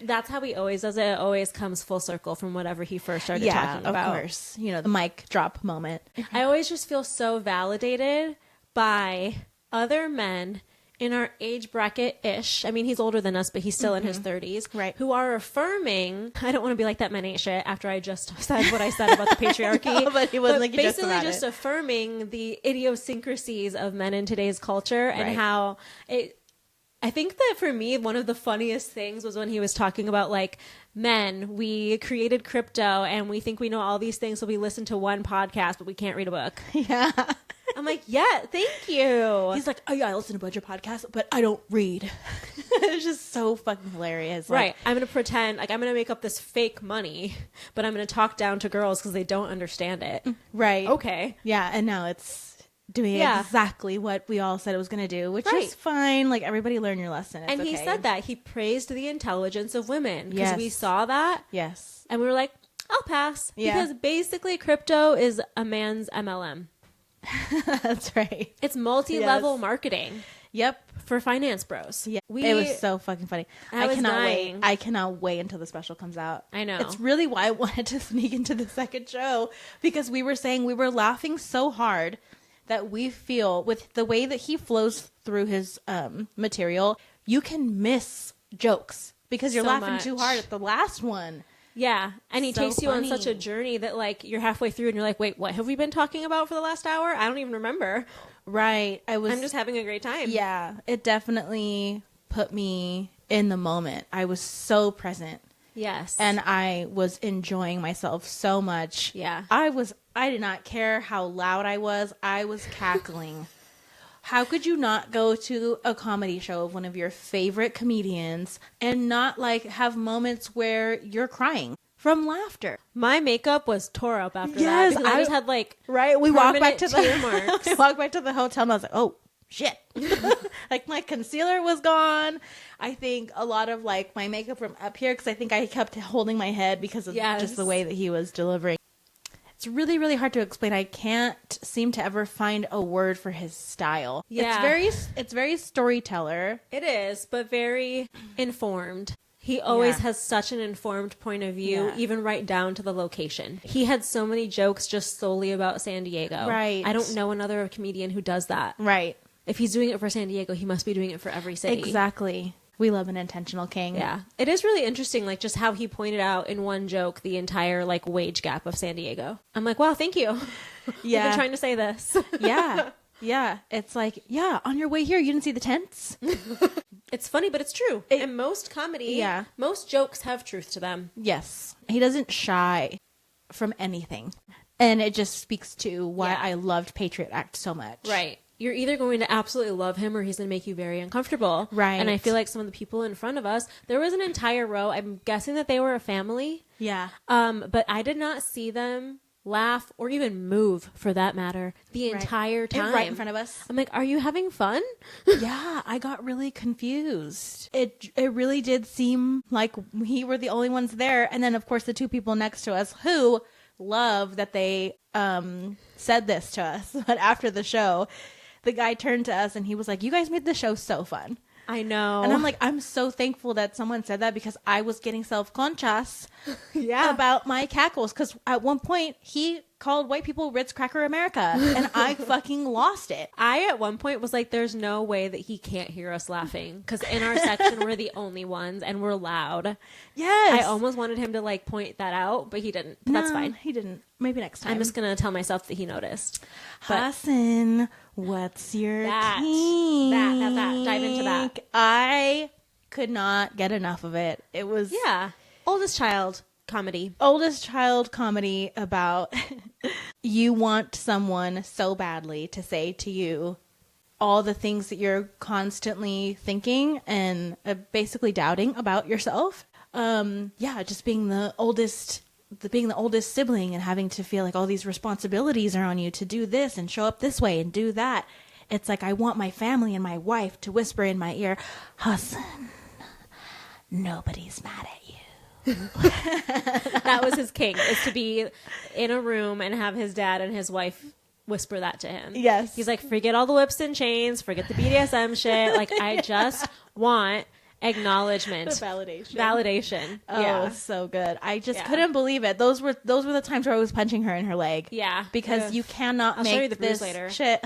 that's how he always does it. It always comes full circle from whatever he first started talking about. Of course. You know, the mic drop moment. I always just feel so validated by other men in our age bracket-ish. I mean, he's older than us, but he's still in his 30s. Right. Who are affirming, I don't want to be like that men ain't shit after I just said what I said about the patriarchy. No, but it wasn't like you just basically about just it. affirming the idiosyncrasies of men in today's culture and how I think that for me, one of the funniest things was when he was talking about like, men, we created crypto and we think we know all these things, so we listen to one podcast, but we can't read a book. Yeah. I'm like, yeah, thank you. He's like, oh yeah, I listen to a bunch of podcasts, but I don't read. It's just so fucking hilarious. Like, Right. I'm going to pretend, like, I'm going to make up this fake money, but I'm going to talk down to girls because they don't understand it. Right. Okay. Yeah, and now it's doing exactly what we all said it was going to do, which is fine. Like, everybody learn your lesson. It's And he okay. said that. He praised the intelligence of women because Yes. we saw that. Yes. And we were like, I'll pass. Yeah. Because basically crypto is a man's MLM. That's right. It's multi-level marketing Yep. for finance bros. Yeah. It was so fucking funny. I was cannot dying. wait. I cannot wait until the special comes out. I know. It's really why I wanted to sneak into the second show, because we were saying we were laughing so hard that we feel with the way that he flows through his material, you can miss jokes because you're So laughing much. too hard at the last one. Yeah. And he So takes you on funny. such a journey that, like, you're halfway through and you're like, wait, what have we been talking about for the last hour? I don't even remember. Right. I'm just having a great time. Yeah. It definitely put me in the moment. I was so present. Yes. And I was enjoying myself so much. Yeah. I did not care how loud I was cackling. How could you not go to a comedy show of one of your favorite comedians and not like have moments where you're crying from laughter? My makeup was tore up after Yes, that because I just had like We walked back to tear marks. we walked back to the hotel and I was like, oh shit. Like my concealer was gone. I think a lot of like my makeup from up here, because I think I kept holding my head because of just the way that he was delivering. It's really, really hard to explain. I can't seem to ever find a word for his style. Yeah. It's very storyteller. It is, but very informed. He always has such an informed point of view, even right down to the location. He had so many jokes just solely about San Diego. Right. I don't know another comedian who does that. Right. If he's doing it for San Diego, he must be doing it for every city. Exactly. We love an intentional king. Yeah. It is really interesting, like, just how he pointed out in one joke the entire, like, wage gap of San Diego. I'm like, wow, thank you. Yeah. I've been trying to say this. Yeah. Yeah. It's like, yeah, on your way here, you didn't see the tents? It's funny, but it's true. In most comedy, most jokes have truth to them. Yes. He doesn't shy from anything. And it just speaks to why I loved Patriot Act so much. Right. You're either going to absolutely love him or he's going to make you very uncomfortable. Right. And I feel like some of the people in front of us, there was an entire row. I'm guessing that they were a family. Yeah. But I did not see them laugh, or even move for that matter the entire time. And right in front of us. I'm like, are you having fun? Yeah, I got really confused. It really did seem like we were the only ones there. And then, of course, the two people next to us who love that they said this to us. But after the show, the guy turned to us and he was like, you guys made the show so fun. I know. And I'm like, I'm so thankful that someone said that because I was getting self-conscious about my cackles. Because at one point, he called white people Ritz Cracker America. And I fucking lost it. I, at one point, was like, there's no way that he can't hear us laughing. Because in our section, we're the only ones and we're loud. Yes. I almost wanted him to like point that out, but he didn't. But that's fine. He didn't. Maybe next time. I'm just going to tell myself that he noticed. Hasan, what's your That. Dive into that. I could not get enough of it. It was oldest child comedy about you want someone so badly to say to you all the things that you're constantly thinking and basically doubting about yourself. Just being the oldest sibling and having to feel like all these responsibilities are on you to do this and show up this way and do that. It's like, I want my family and my wife to whisper in my ear, Hasan, nobody's mad at you. That was his king, is to be in a room and have his dad and his wife whisper that to him. Yes. He's like, forget all the whips and chains, forget the BDSM shit. Like, I just want acknowledgement. Validation. Oh, so good. I just couldn't believe it. Those were the times where I was punching her in her leg. Yeah. Because you cannot I'll make show you the bruise this later. shit.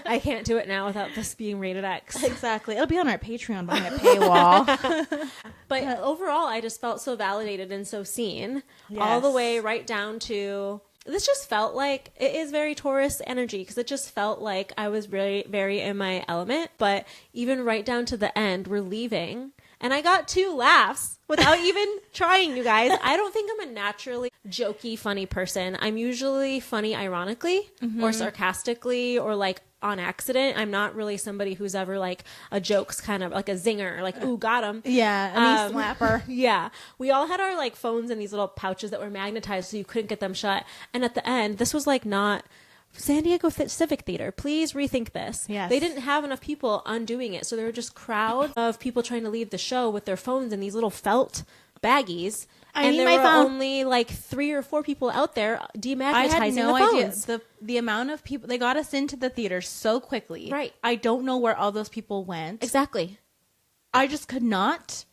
I can't do it now without this being rated X. Exactly. It'll be on our Patreon behind a paywall. But overall, I just felt so validated and so seen. All the way right down to... This just felt like it is very Taurus energy because it just felt like I was very, very in my element. But even right down to the end, we're leaving. And I got 2 laughs without even trying, you guys. I don't think I'm a naturally jokey, funny person. I'm usually funny ironically or sarcastically or like on accident. I'm not really somebody who's ever like a joke's kind of like a zinger, like, ooh, got him. Yeah, a knee slapper. Yeah. We all had our like phones in these little pouches that were magnetized so you couldn't get them shut. And at the end, this was like not San Diego Civic Theater. Please rethink this. Yes. They didn't have enough people undoing it. So there were just crowds of people trying to leave the show with their phones in these little felt baggies. And there were only like 3 or 4 people out there demagnetizing I had no the phones. idea. The amount of people, they got us into the theater so quickly. Right. I don't know where all those people went. Exactly. I just could not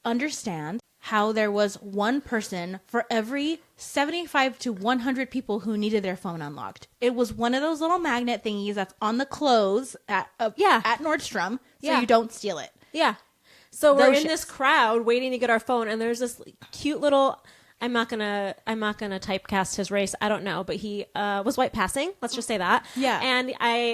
understand how there was one person for every 75 to 100 people who needed their phone unlocked. It was one of those little magnet thingies that's on the clothes at Nordstrom, so you don't steal it. Yeah. So we're in this crowd waiting to get our phone, and there's this cute little... I'm not gonna typecast his race. I don't know, but he was white passing. Let's just say that. Yeah. And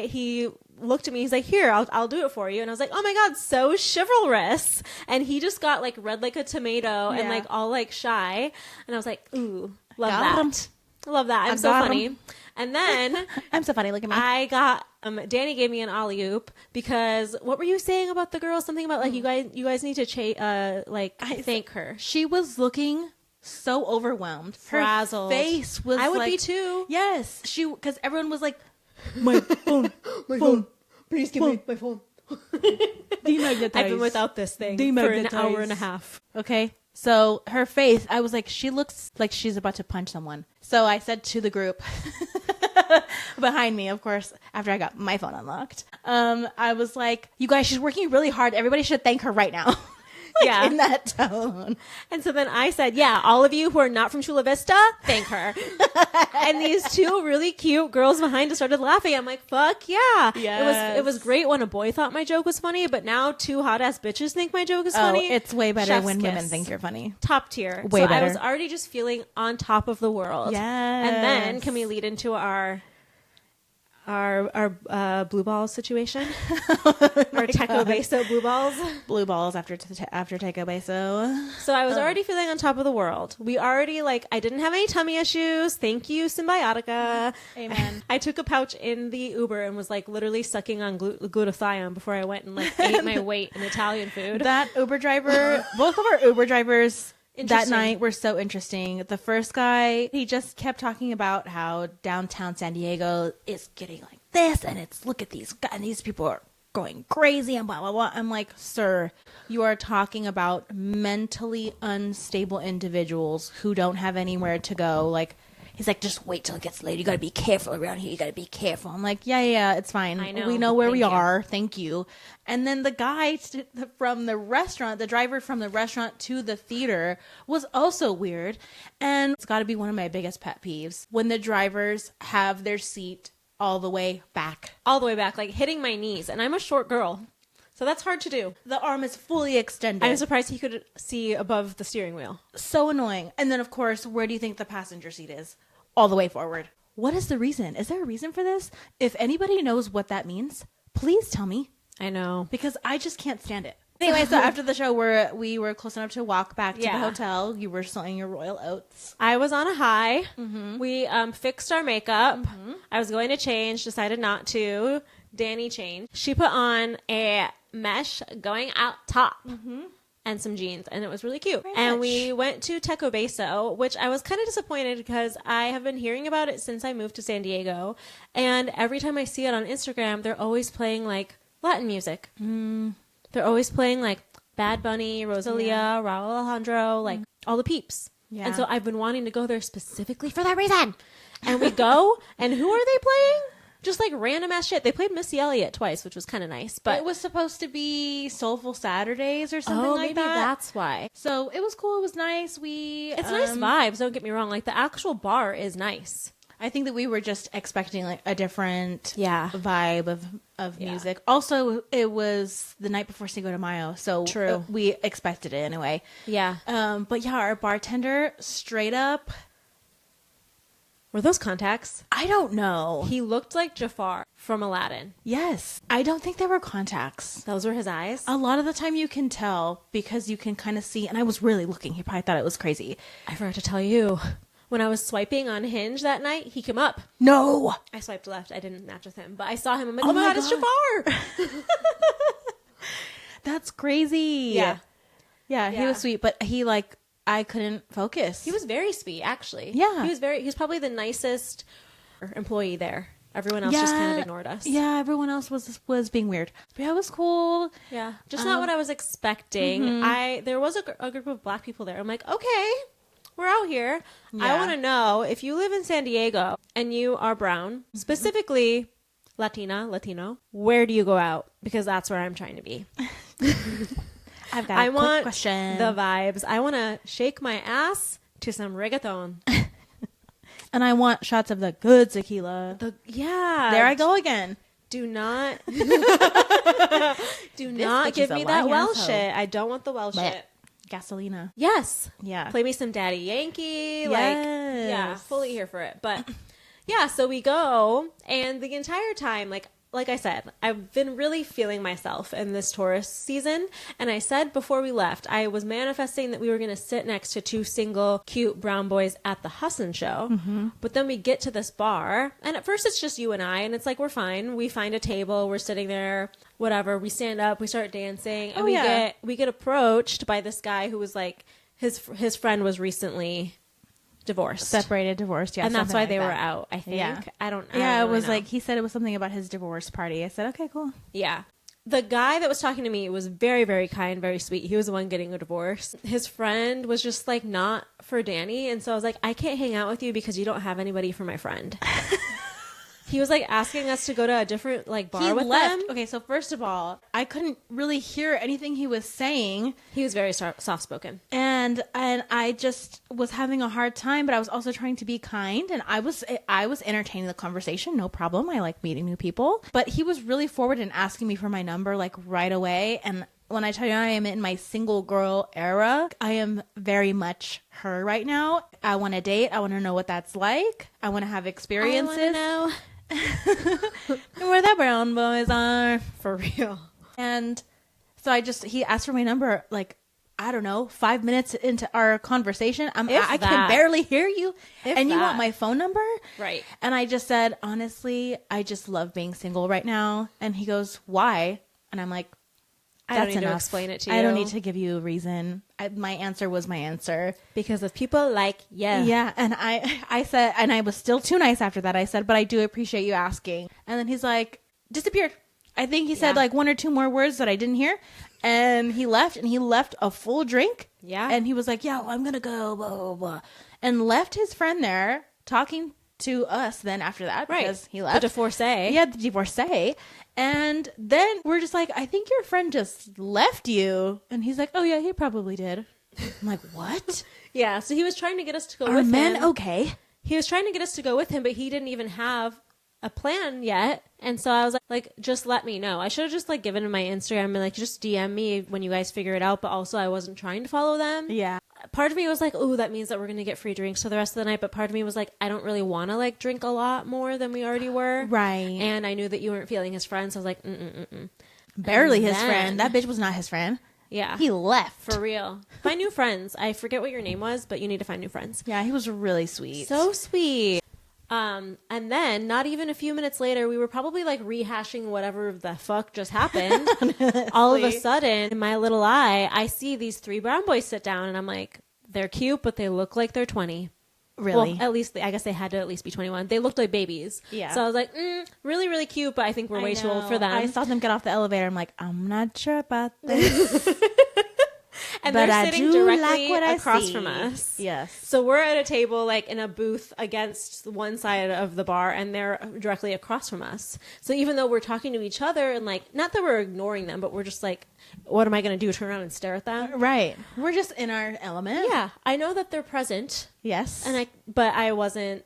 he looked at me. He's like, "Here, I'll do it for you." And I was like, "Oh my god, so chivalrous!" And he just got like red like a tomato and like all like shy. And I was like, "Ooh, love that! Love that! I'm so funny." And then I'm so funny. Look at me. I got Danny gave me an alley oop because what were you saying about the girl? Something about like you guys need to thank her. She was looking so overwhelmed, frazzled. Her face was. I would like, be too. Yes, because everyone was like, my phone, my phone. Please give me my phone. Demagnetize. I've been without this thing for an hour and a half. Okay. So her face, I was like, she looks like she's about to punch someone. So I said to the group behind me, of course, after I got my phone unlocked, I was like, you guys, she's working really hard. Everybody should thank her right now. In that tone. And so then I said, yeah, all of you who are not from Chula Vista, thank her. And these 2 really cute girls behind us started laughing. I'm like, fuck yeah. Yes. It was great when a boy thought my joke was funny, but now 2 hot ass bitches think my joke is funny. It's way better Chef's when kiss. women think you're funny. Top tier. Way better. I was already just feeling on top of the world. Yes. And then can we lead into our blue balls situation? Our Techo Beso blue balls. Blue balls after Techo Beso. So I was already feeling on top of the world. We already I didn't have any tummy issues. Thank you, Symbiotica. Amen. I took a pouch in the Uber and was literally sucking on glutathione before I went and ate my weight in Italian food. That Uber driver, both of our Uber drivers that night were so interesting. The first guy, he just kept talking about how downtown San Diego is getting like this, and it's look at these guys, and these people are going crazy and blah blah blah. I'm like, sir, you are talking about mentally unstable individuals who don't have anywhere to go. Like, he's like, just wait till it gets late. You gotta be careful around here. You gotta be careful. I'm like, yeah, it's fine. I know. We know where we are. Thank you. And then the guy from the restaurant, the driver from the restaurant to the theater was also weird. And it's got to be one of my biggest pet peeves when the drivers have their seat all the way back. All the way back, like hitting my knees. And I'm a short girl, so that's hard to do. The arm is fully extended. I'm surprised he could see above the steering wheel. So annoying. And then, of course, where do you think the passenger seat is? All the way forward. What is the reason? Is there a reason for this? If anybody knows what that means, please tell me. I know. Because I just can't stand it. Anyway, so after the show, we were close enough to walk back to the hotel. You were selling your royal oats. I was on a high. Mm-hmm. We fixed our makeup. Mm-hmm. I was going to change, decided not to. Danny changed. She put on a mesh going out top. Mm-hmm. And some jeans, and it was really cute. And we went to Techo Beso, which I was kind of disappointed because I have been hearing about it since I moved to San Diego. And every time I see it on Instagram, they're always playing like Latin music. They're always playing like Bad Bunny, Rosalia, Raul Alejandro, like all the peeps. Yeah. And so I've been wanting to go there specifically for that reason. And we go, and who are they playing? Just like random ass shit. They played Missy Elliott twice, which was kind of nice. But it was supposed to be Soulful Saturdays or something like maybe that. That's why. So it was cool. It was nice. It's nice vibes. Don't get me wrong. Like the actual bar is nice. I think that we were just expecting like a different vibe of music. Also, it was the night before Cinco de Mayo, so true. We expected it anyway. Yeah. But yeah, our bartender straight up. Were those contacts? I don't know. He looked like Jafar from Aladdin. Yes. I don't think they were contacts. Those were his eyes? A lot of the time you can tell because you can kind of see, and I was really looking. He probably thought it was crazy. I forgot to tell you. When I was swiping on Hinge that night, he came up. No. I swiped left. I didn't match with him. But I saw him. I'm like, oh my God, it's Jafar. That's crazy. Yeah, he was sweet. But he like... I couldn't focus. He was very sweet, actually. Yeah. He was probably the nicest employee there. Everyone else just kind of ignored us. Yeah, everyone else was being weird. But yeah, it was cool. Yeah. Just not what I was expecting. Mm-hmm. There was a group of black people there. I'm like, okay, we're out here. Yeah. I want to know if you live in San Diego and you are brown, specifically Latino, where do you go out? Because that's where I'm trying to be. I've got a quick question. The vibes. I want to shake my ass to some reggaeton. And I want shots of the good tequila. There I go again. Do not give me that Welsh shit. I don't want the Welsh shit. Gasolina. Yes. Yeah. Play me some Daddy Yankee. Yes. Fully here for it. But yeah, so we go, and the entire time, like I said, I've been really feeling myself in this tourist season. And I said before we left, I was manifesting that we were going to sit next to two single, cute brown boys at the Hasan show. Mm-hmm. But then we get to this bar, and at first it's just you and I, and it's like, we're fine. We find a table, we're sitting there, whatever. We stand up, we start dancing, and we get approached by this guy who was like, his friend was recently divorced, yeah, and that's why they were out, I think. I don't it was know. Like he said it was something about his divorce party. I said, okay, cool. Yeah, the guy that was talking to me was very, very kind, very sweet. He was the one getting a divorce. His friend was just like not for Danny, and so I was like, I can't hang out with you because you don't have anybody for my friend. He was like asking us to go to a different like bar with them. Okay, so first of all, I couldn't really hear anything he was saying. He was very soft spoken, and I just was having a hard time. But I was also trying to be kind, and I was entertaining the conversation. No problem. I like meeting new people. But he was really forward in asking me for my number like right away. And when I tell you I am in my single girl era, I am very much her right now. I want to date. I want to know what that's like. I want to have experiences. I want to know. Where the brown boys are. For real. And so he asked for my number like, I don't know, 5 minutes into our conversation. I can barely hear you. You want my phone number? Right. And I just said, honestly, I just love being single right now. And he goes, why? And I'm like, I don't need to explain it to you. I don't need to give you a reason. My answer was my answer. Because of people like you. Yeah. And I said, and I was still too nice after that. I said, but I do appreciate you asking. And then he's like, disappeared. I think he said like one or two more words that I didn't hear. And he left a full drink. Yeah. And he was like, yeah, well, I'm going to go, blah, blah, blah. And left his friend there talking to us then after that. Right. Because he left. The divorcee. Yeah, the divorcee. And then we're just like, I think your friend just left you. And he's like, oh yeah, he probably did. I'm like, what? Yeah, so he was trying to get us to go Are with men him. okay? He was trying to get us to go with him, but he didn't even have a plan yet. And so I was like, just let me know. I should have just like given him my Instagram and like, just DM me when you guys figure it out. But also I wasn't trying to follow them. Yeah. Part of me was like, oh, that means that we're going to get free drinks for the rest of the night. But part of me was like, I don't really want to like drink a lot more than we already were. Right. And I knew that you weren't feeling his friend. So I was like, Barely And his then- friend. That bitch was not his friend. Yeah. He left. For real. Find new friends. I forget what your name was, but you need to find new friends. Yeah, he was really sweet. So sweet. And then not even a few minutes later, we were probably like rehashing whatever the fuck just happened. All of a sudden, in my little eye, I see these 3 brown boys sit down and I'm like, they're cute, but they look like they're 20. Really? Well, at least, I guess they had to at least be 21. They looked like babies. Yeah. So I was like, really, really cute, but I think we're way too old for them. I saw them get off the elevator. I'm like, I'm not sure about this. And but they're sitting I do directly like what I across see. from us. Yes. So we're at a table, like in a booth against one side of the bar, and they're directly across from us. So even though we're talking to each other, and like, not that we're ignoring them, but we're just like, what am I going to do? Turn around and stare at them? Right. We're just in our element. Yeah, I know that they're present, Yes. but I wasn't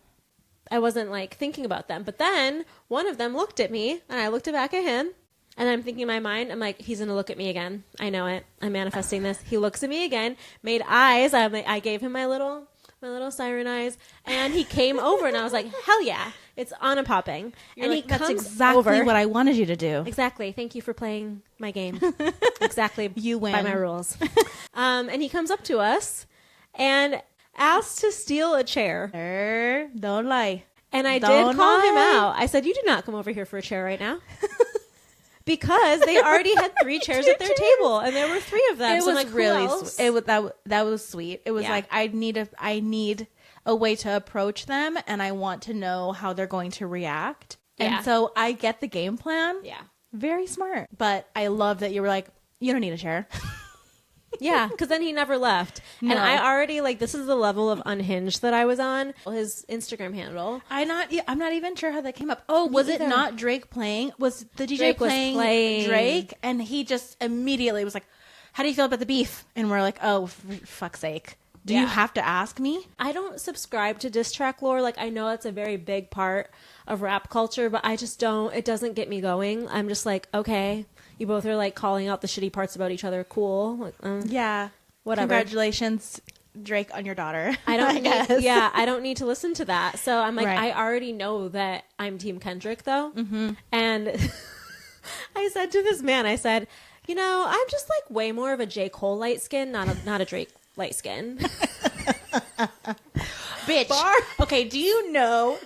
like thinking about them. But then one of them looked at me, and I looked back at him. And I'm thinking in my mind, I'm like, he's going to look at me again. I know it. I'm manifesting this. He looks at me again, made eyes. I gave him my little siren eyes. And he came over and I was like, hell yeah. It's on and popping. You're and like, he that's comes exactly over. what I wanted you to do. Exactly. Thank you for playing my game. Exactly. You win. By my rules. And he comes up to us and asks to steal a chair. Don't lie. And I Don't did call him lie. out. I said, you did not come over here for a chair right now. Because they already had 3 chairs at their table, and there were 3 of them. It So I'm was like, who really else? it was that was sweet. It was Yeah. like I need a way to approach them, and I want to know how they're going to react. Yeah. And so I get the game plan. Yeah. Very smart. But I love that you were like, you don't need a chair. Yeah, because then he never left. No. And I already, like, this is the level of unhinged that I was on. His Instagram handle. I'm not even sure how that came up. Oh, was it either. not Drake playing? Was the DJ Drake was playing playing. Drake? And he just immediately was like, how do you feel about the beef? And we're like, oh, for fuck's sake. Do you Yeah. have to ask me? I don't subscribe to diss track lore. Like, I know it's a very big part of rap culture, but I just don't. It doesn't get me going. I'm just like, okay, you both are, like, calling out the shitty parts about each other. Cool. Like, Yeah. Whatever. Congratulations, Drake, on your daughter. I don't guess. need, yeah, I don't need to listen to that. So I'm like, Right. I already know that I'm Team Kendrick, though. Mm-hmm. And I said to this man, I said, you know, I'm just like way more of a J. Cole light skin, not a Drake light skin. Bitch. Bar. Okay, do you know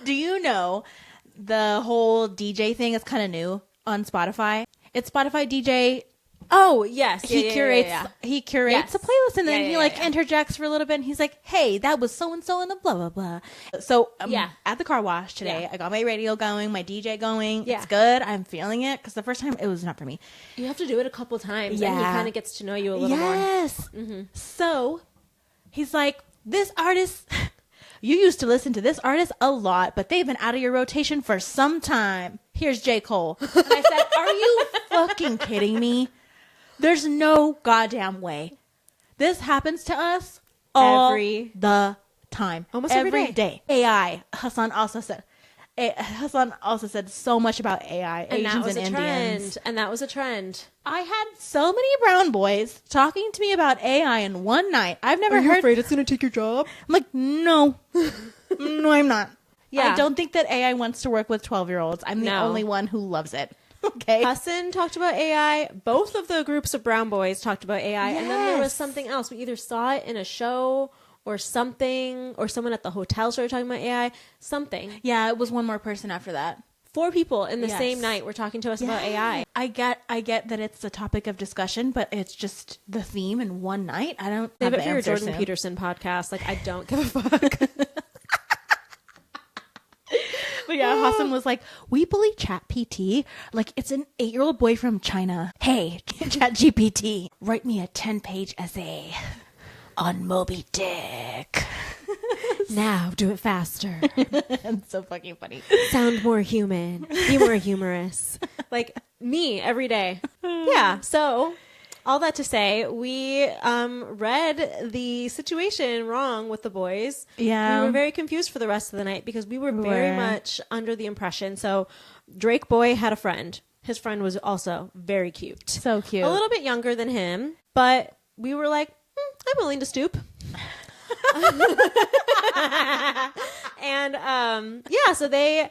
the whole DJ thing is kind of new on Spotify? It's Spotify DJ. Oh, yes. He curates he curates Yes. a playlist, and then Yeah, he yeah, like yeah. interjects for a little bit, and he's like, hey, that was so and so and a blah blah blah. So Yeah. at the car wash today, Yeah. I got my radio going, my DJ going. Yeah. It's good. I'm feeling it, because the first time it was not for me. You have to do it a couple times, and he Yeah. kind of gets to know you a little more. Yes. So he's like, this artist, you used to listen to this artist a lot, but they've been out of your rotation for some time. Here's J. Cole. And I said, are you fucking kidding me? There's no goddamn way. This happens to us all Every- the time. Almost every day. AI. Hassan also said so much about AI, And that Asians was and a Indians. trend. And that was a trend. I had so many brown boys talking to me about AI in one night. I've never heard. it's going to take your job? I'm like, no, no, I'm not. Yeah. I don't think that AI wants to work with 12-year-olds. I'm the No. only one who loves it. Okay. Hassan talked about AI. Both of the groups of brown boys talked about AI. And then there was Yes. something else. We either saw it in a show or something, or someone at the hotel started talking about AI. Something. Yeah, it was one more person after that. 4 people in the Yes. same night were talking to us about AI. I get that it's a topic of discussion, but it's just the theme in one night. I don't have Save it the for your answer Jordan soon. Peterson podcast. Like, I don't give a fuck. But yeah, Hasan was like, we bully ChatGPT like it's an 8-year-old boy from China. Hey, ChatGPT, write me a 10-page essay on Moby Dick. Now, do it faster. It's so fucking funny. Sound more human. Be more humorous. Like me every day. Yeah. So, all that to say, we read the situation wrong with the boys. Yeah. We were very confused for the rest of the night because we were very were. much under the impression. So, Drake boy had a friend. His friend was also very cute. So cute. A little bit younger than him, but we were like, I'm willing to stoop. And yeah, so they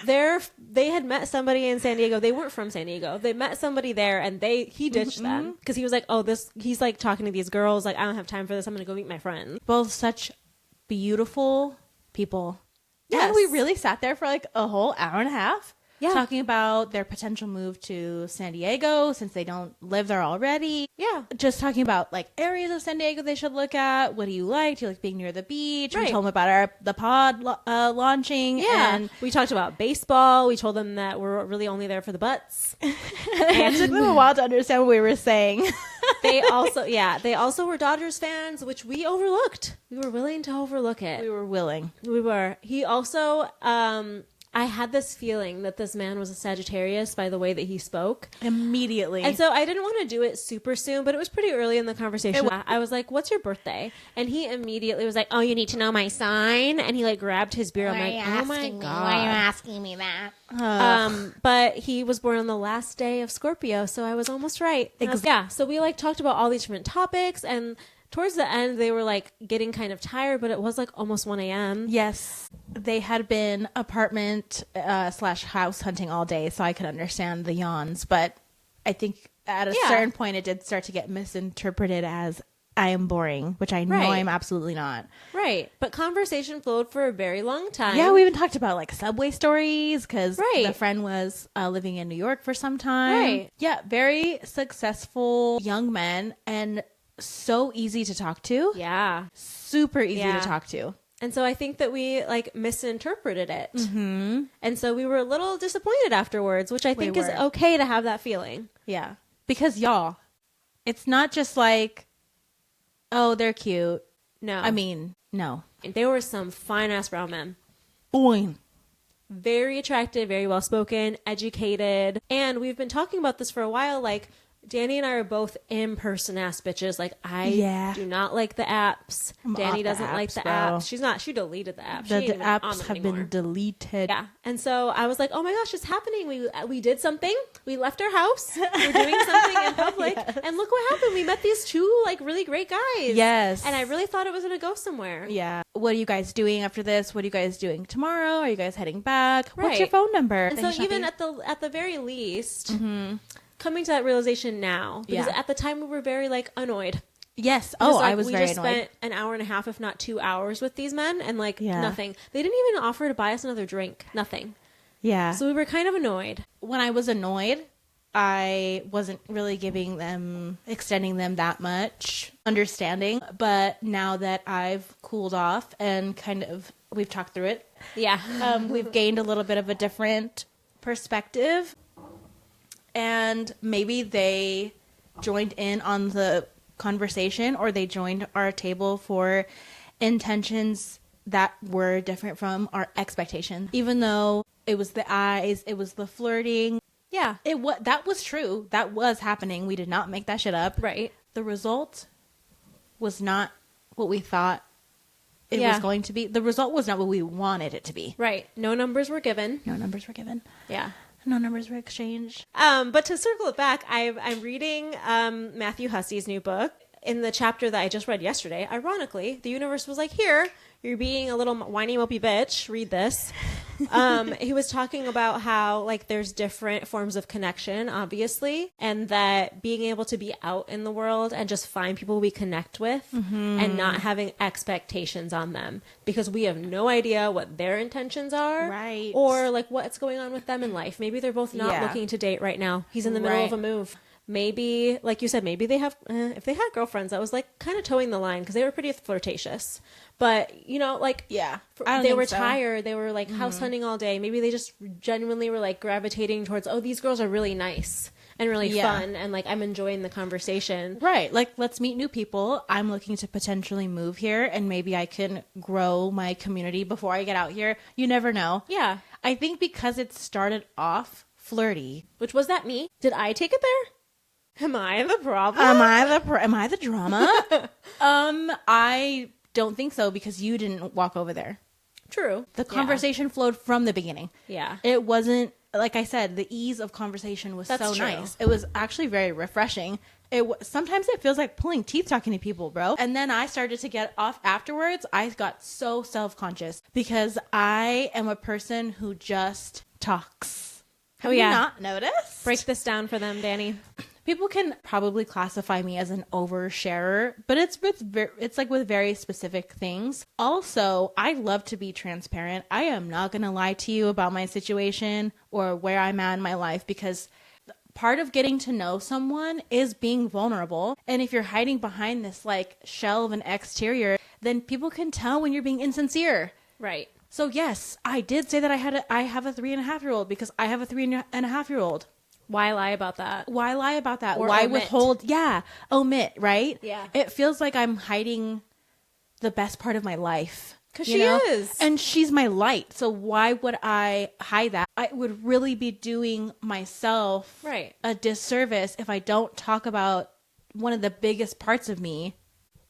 had met somebody in San Diego. They weren't from San Diego. They met somebody there, and he ditched them because he was like, he's like talking to these girls. Like, I don't have time for this. I'm gonna go meet my friends. Both such beautiful people. Yes. And we really sat there for like a whole hour and a half. Yeah. Talking about their potential move to San Diego since they don't live there already. Yeah. Just talking about like areas of San Diego they should look at. What do you like? Do you like being near the beach? Right. We told them about the pod launching. Yeah, And we talked about baseball. We told them that we're really only there for the butts. it took them a while to understand what we were saying. They also were Dodgers fans, which we overlooked. We were willing to overlook it. We were willing. We were. He also, I had this feeling that this man was a Sagittarius by the way that he spoke. Immediately. And so I didn't want to do it super soon, but it was pretty early in the conversation. I was like, what's your birthday? And he immediately was like, oh, you need to know my sign? And he like grabbed his beer. I'm like, oh my God. Why are you asking me that? But he was born on the last day of Scorpio, so I was almost right. Yeah, so we like talked about all these different topics, and towards the end they were like getting kind of tired, but it was like almost 1 a.m. Yes. They had been apartment / house hunting all day, so I could understand the yawns. But I think at a certain point it did start to get misinterpreted as I am boring, which I know Right. I'm absolutely not. Right, but conversation flowed for a very long time. Yeah, we even talked about like subway stories because Right. the friend was living in New York for some time. Right. Yeah, very successful young men and so easy to talk to. Yeah. Super easy Yeah. to talk to. And so I think that we like misinterpreted it. Mm-hmm. And so we were a little disappointed afterwards, which I think is were. okay to have that feeling. Yeah. Because y'all, it's not just like, oh, they're cute. No. I mean, no. there were some fine ass brown men. Boing. Very attractive, very well spoken, educated. And we've been talking about this for a while. Like, Danny and I are both in-person ass bitches. Like, I do not like the apps. Danny doesn't like the apps. She deleted the app. The apps have been deleted. Yeah. And so I was like, oh my gosh, it's happening. We did something. We left our house. We're doing something in public. Yes. And look what happened. We met these two like really great guys. Yes. And I really thought it was going to go somewhere. Yeah. What are you guys doing after this? What are you guys doing tomorrow? Are you guys heading back? What's Right. your phone number? And so even at the very least, coming to that realization now, because at the time we were very like annoyed. Yes. Because, I was we very just annoyed. spent an hour and a half, if not 2 hours, with these men, and like Yeah. nothing. They didn't even offer to buy us another drink. Nothing. Yeah. So we were kind of annoyed. When I was annoyed, I wasn't really extending them that much understanding. But now that I've cooled off and we've talked through it, Yeah. we've gained a little bit of a different perspective. And maybe they joined in on the conversation, or they joined our table for intentions that were different from our expectations. Even though it was the eyes, it was the flirting. Yeah. That was true. That was happening. We did not make that shit up. Right. The result was not what we thought it was going to be. The result was not what we wanted it to be. Right. No numbers were given. No numbers were given. Yeah. No numbers were exchanged. But to circle it back, I'm reading Matthew Hussey's new book. In the chapter that I just read yesterday, ironically, the universe was like, here, you're being a little whiny mopey bitch. Read this. He was talking about how like there's different forms of connection, obviously, and that being able to be out in the world and just find people we connect with and not having expectations on them because we have no idea what their intentions are, Right. or like what's going on with them in life. Maybe they're both not Yeah. looking to date right now. He's in the middle of a move. Maybe, like you said, maybe they have, if they had girlfriends, that was like kind of towing the line because they were pretty flirtatious. But, you know, like, Yeah. they were tired. They were like house hunting all day. Maybe they just genuinely were like gravitating towards, oh, these girls are really nice and really fun. And like, I'm enjoying the conversation. Right. Like, let's meet new people. I'm looking to potentially move here and maybe I can grow my community before I get out here. You never know. Yeah. I think because it started off flirty. Which was that me? Did I take it there? Am I the problem? Am I the drama? I don't think so because you didn't walk over there. True. The conversation flowed from the beginning. Yeah. It wasn't, like I said, the ease of conversation was That's so true. nice. It was actually very refreshing. Sometimes it feels like pulling teeth talking to people, bro. And then I started to get off afterwards. I got so self-conscious because I am a person who just talks. Have you not noticed? Break this down for them, Danny. People can probably classify me as an oversharer, but it's like with very specific things. Also, I love to be transparent. I am not going to lie to you about my situation or where I'm at in my life because part of getting to know someone is being vulnerable. And if you're hiding behind this like shell of an exterior, then people can tell when you're being insincere. Right. So yes, I did say that I have a 3.5-year-old because I have a 3.5-year-old. Why lie about that? Why lie about that? Or Why omit. withhold? Yeah. Omit, right? Yeah. It feels like I'm hiding the best part of my life. Because you she know? is. And she's my light. So why would I hide that? I would really be doing myself Right. a disservice if I don't talk about one of the biggest parts of me,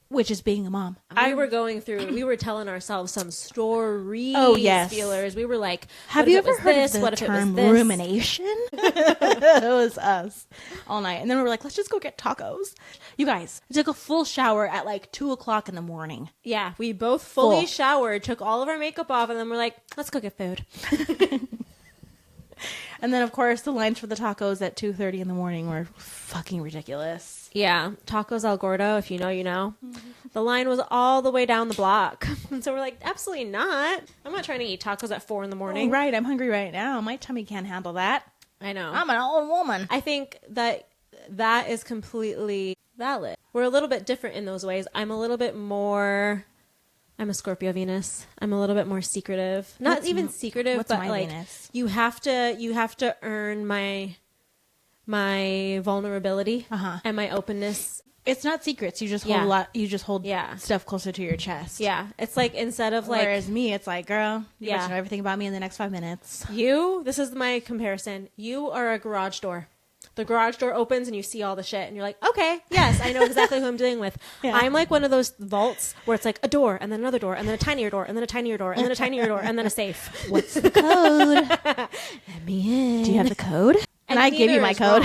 which is being a mom. We were telling ourselves some stories. Oh, yes. Feelers. We were like, Have what you if it ever was heard this? of What the if it was term this? rumination? It was us all night. And then we were like, let's just go get tacos. You guys, I took a full shower at like 2:00 in the morning. Yeah, we both fully Full. showered, took all of our makeup off, and then we're like, let's go get food. And then, of course, the lines for the tacos at 2:30 in the morning were fucking ridiculous. Yeah, Tacos El Gordo, if you know, you know. The line was all the way down the block. And so we're like, absolutely not. I'm not trying to eat tacos at 4 in the morning. Oh, right, I'm hungry right now. My tummy can't handle that. I know. I'm an old woman. I think that is completely valid. We're a little bit different in those ways. I'm a Scorpio Venus. I'm a little bit more secretive. Not even secretive, what's but my like Venus? you have to earn my vulnerability and my openness. It's not secrets. You just hold a lot. You just hold Yeah. stuff closer to your chest. Yeah, it's like instead of like Whereas me, it's like, girl, you Yeah. yeah. know everything about me in the next 5 minutes. this is my comparison. You are a garage door. The garage door opens and you see all the shit and you're like, okay, yes, I know exactly who I'm dealing with. Yeah. I'm like one of those vaults where it's like a door and then another door and then a tinier door and then a tinier door and then a tinier door and then a safe. What's the code? Let me in. Do you have the code? And I give you my code.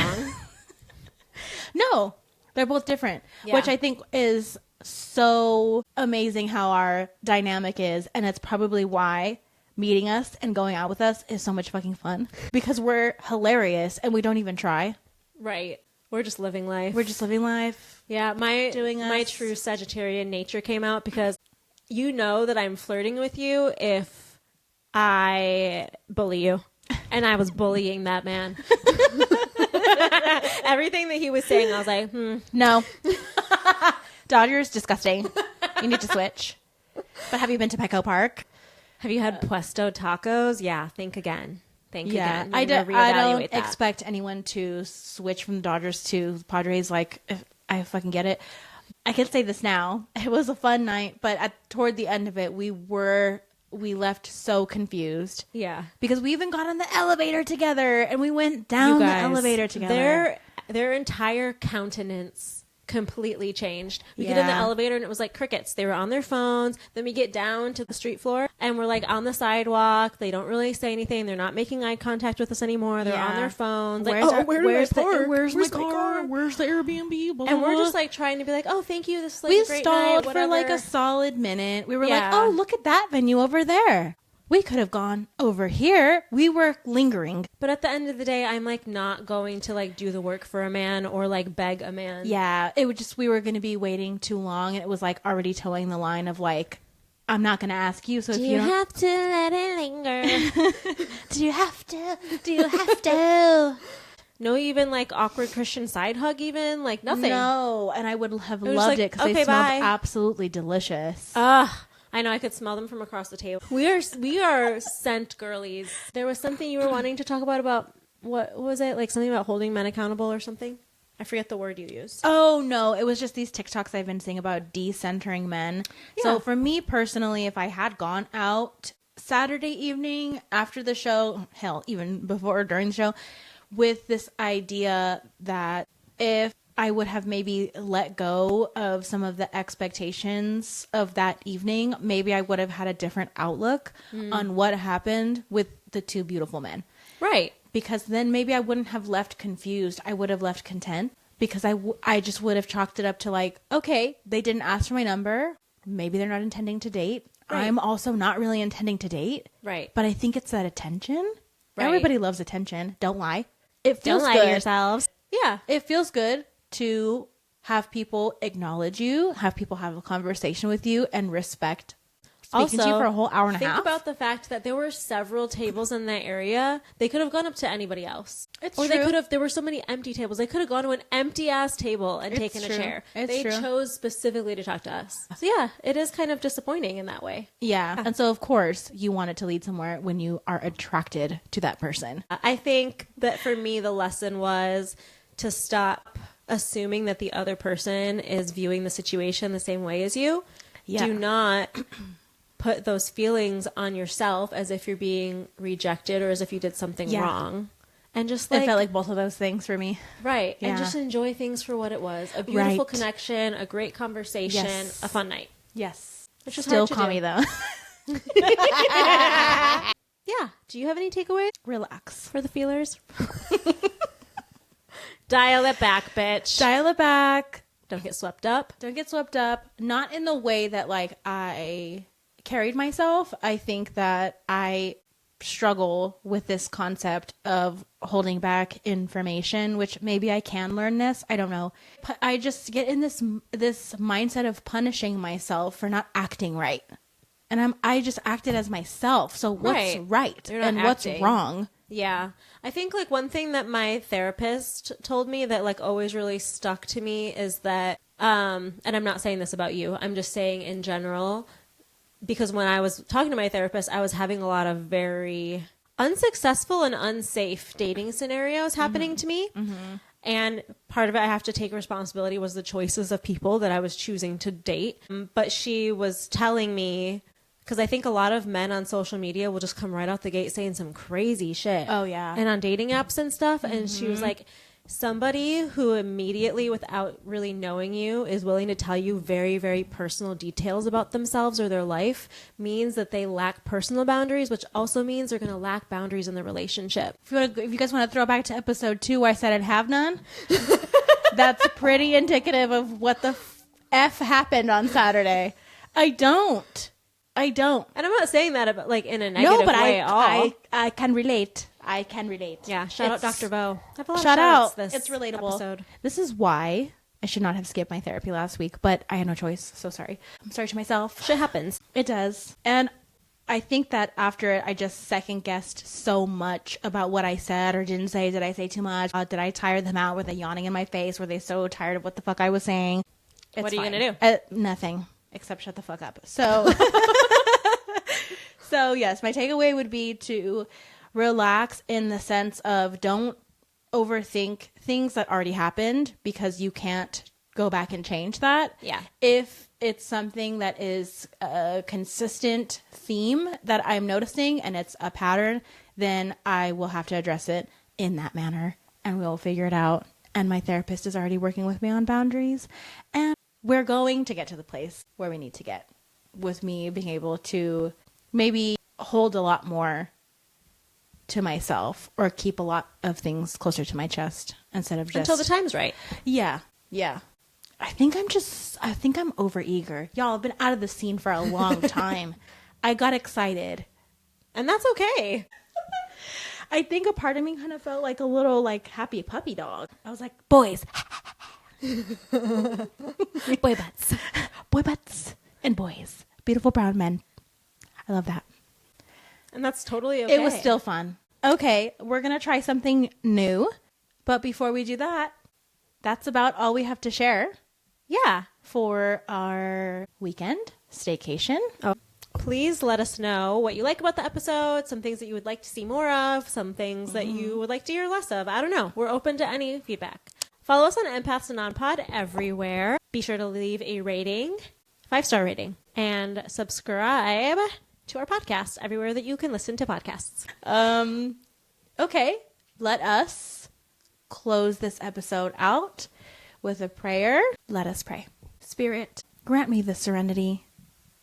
No, they're both different, Yeah. which I think is so amazing how our dynamic is. And it's probably why meeting us and going out with us is so much fucking fun because we're hilarious and we don't even try. Right. We're just living life. We're just living life. Yeah, my us. true Sagittarian nature came out because you know that I'm flirting with you if I bully you. And I was bullying that man. Everything that he was saying, I was like, No. Dodger's disgusting. You need to switch. But have you been to Petco Park? Have you had Puesto tacos? Yeah, think again. Think Yeah, again. I You're gonna don't reevaluate that. expect anyone to switch from the Dodgers to Padres. Like, if I fucking get it. I can say this now. It was a fun night, but toward the end of it, we left so confused. Yeah. Because we even got on the elevator together and we went down the elevator together. Their entire countenance completely changed. We get in the Yeah. elevator and it was like crickets. They were on their phones. Then we get down to the street floor and we're like on the sidewalk. They don't really say anything. They're not making eye contact with us anymore. They're on Yeah. their phones. Like, Where's my car? Where's my my car? car? Where's the Airbnb? Blah, And blah, we're blah. just like trying to be like, oh, thank you. This is like We a great stalled night, for like a whatever. solid minute. We were Yeah. like, oh, look at that venue over there. we could have gone over here. We were lingering. But at the end of the day, I'm like not going to like do the work for a man or like beg a man. Yeah, it would just, we were going to be waiting too long, and it was like already towing the line of like, I'm not going to ask you. So if you don't have to let it linger. do you have to? Do you have to? No, even like awkward Christian side hug, even like nothing. No, and I would have was loved like, it because okay, they smelled bye. absolutely delicious. I know, I could smell them from across the table. We are scent girlies. There was something you were wanting to talk about what was it? Like something about holding men accountable or something? I forget the word you used. Oh, no. It was just these TikToks I've been seeing about decentering men. Yeah. So for me personally, if I had gone out Saturday evening after the show, hell, even before or during the show, with this idea that if I would have maybe let go of some of the expectations of that evening, maybe I would have had a different outlook on what happened with the two beautiful men. Right. Because then maybe I wouldn't have left confused. I would have left content because I just would have chalked it up to like, okay, they didn't ask for my number. Maybe they're not intending to date. Right. I'm also not really intending to date. Right. But I think it's that attention. Right. Everybody loves attention. Don't lie. It feels Don't good. lie to yourselves. Yeah. It feels good to have people acknowledge you, have people have a conversation with you, and respect speaking to you for a whole hour and a half. Think about the fact that there were several tables in that area. They could have gone up to anybody else. It's or true. They could have. There were so many empty tables. They could have gone to an empty ass table and taken true. a chair. It's they true. chose specifically to talk to us. So yeah, it is kind of disappointing in that way. Yeah. And so, of course, you want it to lead somewhere when you are attracted to that person. I think that for me, the lesson was to stop assuming that the other person is viewing the situation the same way as you. Yeah. Do not put those feelings on yourself as if you're being rejected or as if you did something wrong. And just like, It felt like both of those things for me. right. Yeah. And just enjoy things for what it was. A beautiful Right. connection, a great conversation, Yes. a fun night. Yes. It's just Still hard to call do. me, though. Yeah. Do you have any takeaways Relax. for the feelers? Dial it back, bitch. Dial it back. Don't get swept up. Don't get swept up. Not in the way that, like, I carried myself. I think that I struggle with this concept of holding back information, which maybe I can learn this. I don't know. But I just get in this mindset of punishing myself for not acting right. And I just acted as myself. So what's right You're not and acting. what's wrong? Yeah. I think like one thing that my therapist told me that like always really stuck to me is that, and I'm not saying this about you, I'm just saying in general, because when I was talking to my therapist, I was having a lot of very unsuccessful and unsafe dating scenarios happening to me. Mm-hmm. And part of it I have to take responsibility was the choices of people that I was choosing to date. But she was telling me, because I think a lot of men on social media will just come right out the gate saying some crazy shit. Oh, yeah. And on dating apps and stuff. And she was like, somebody who immediately, without really knowing you, is willing to tell you very, very personal details about themselves or their life means that they lack personal boundaries, which also means they're going to lack boundaries in the relationship. If you guys want to throw back to episode 2 where I said I'd have none, that's pretty indicative of what the F happened on Saturday. I don't. And I'm not saying that about, like in a negative way at all. I can relate. I can relate. Yeah, shout out Dr. Bo. I have a lot of Shout shout-outs out. this It's relatable. episode. This is why I should not have skipped my therapy last week, but I had no choice. So sorry. I'm sorry to myself. Shit happens. It does. And I think that after it, I just second guessed so much about what I said or didn't say. Did I say too much? Did I tire them out? Were they yawning in my face? Were they so tired of what the fuck I was saying? What are you fine. gonna do? Nothing except shut the fuck up. So, so yes, my takeaway would be to relax in the sense of don't overthink things that already happened because you can't go back and change that. Yeah. If it's something that is a consistent theme that I'm noticing and it's a pattern, then I will have to address it in that manner and we'll figure it out. And my therapist is already working with me on boundaries. And we're going to get to the place where we need to get with me being able to maybe hold a lot more to myself or keep a lot of things closer to my chest instead of just Until the time's right. yeah I think I'm overeager. Y'all, I've been out of the scene for a long time. I got excited And that's okay. I think a part of me kind of felt like a little like happy puppy dog. I was like, boys. Boy butts. Boy butts and boys. Beautiful brown men. I love that. And that's totally okay. It was still fun. Okay, we're going to try something new. But before we do that, that's about all we have to share. Yeah. For our weekend staycation. Oh. Please let us know what you like about the episode, some things that you would like to see more of, some things that you would like to hear less of. I don't know. We're open to any feedback. Follow us on Empaths Non-Pod everywhere. Be sure to leave a rating, 5-star rating, and subscribe to our podcast everywhere that you can listen to podcasts. Okay, let us close this episode out with a prayer. Let us pray. Spirit, grant me the serenity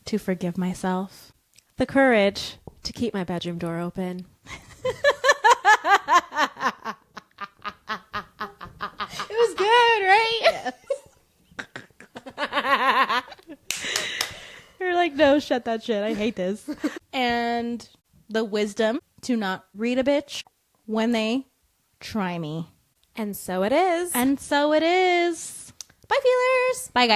to forgive myself, the courage to keep my bedroom door open. It was good, right? You're like, no, shut that shit. I hate this. And the wisdom to not read a bitch when they try me. And so it is. And so it is. Bye, feelers. Bye, guys.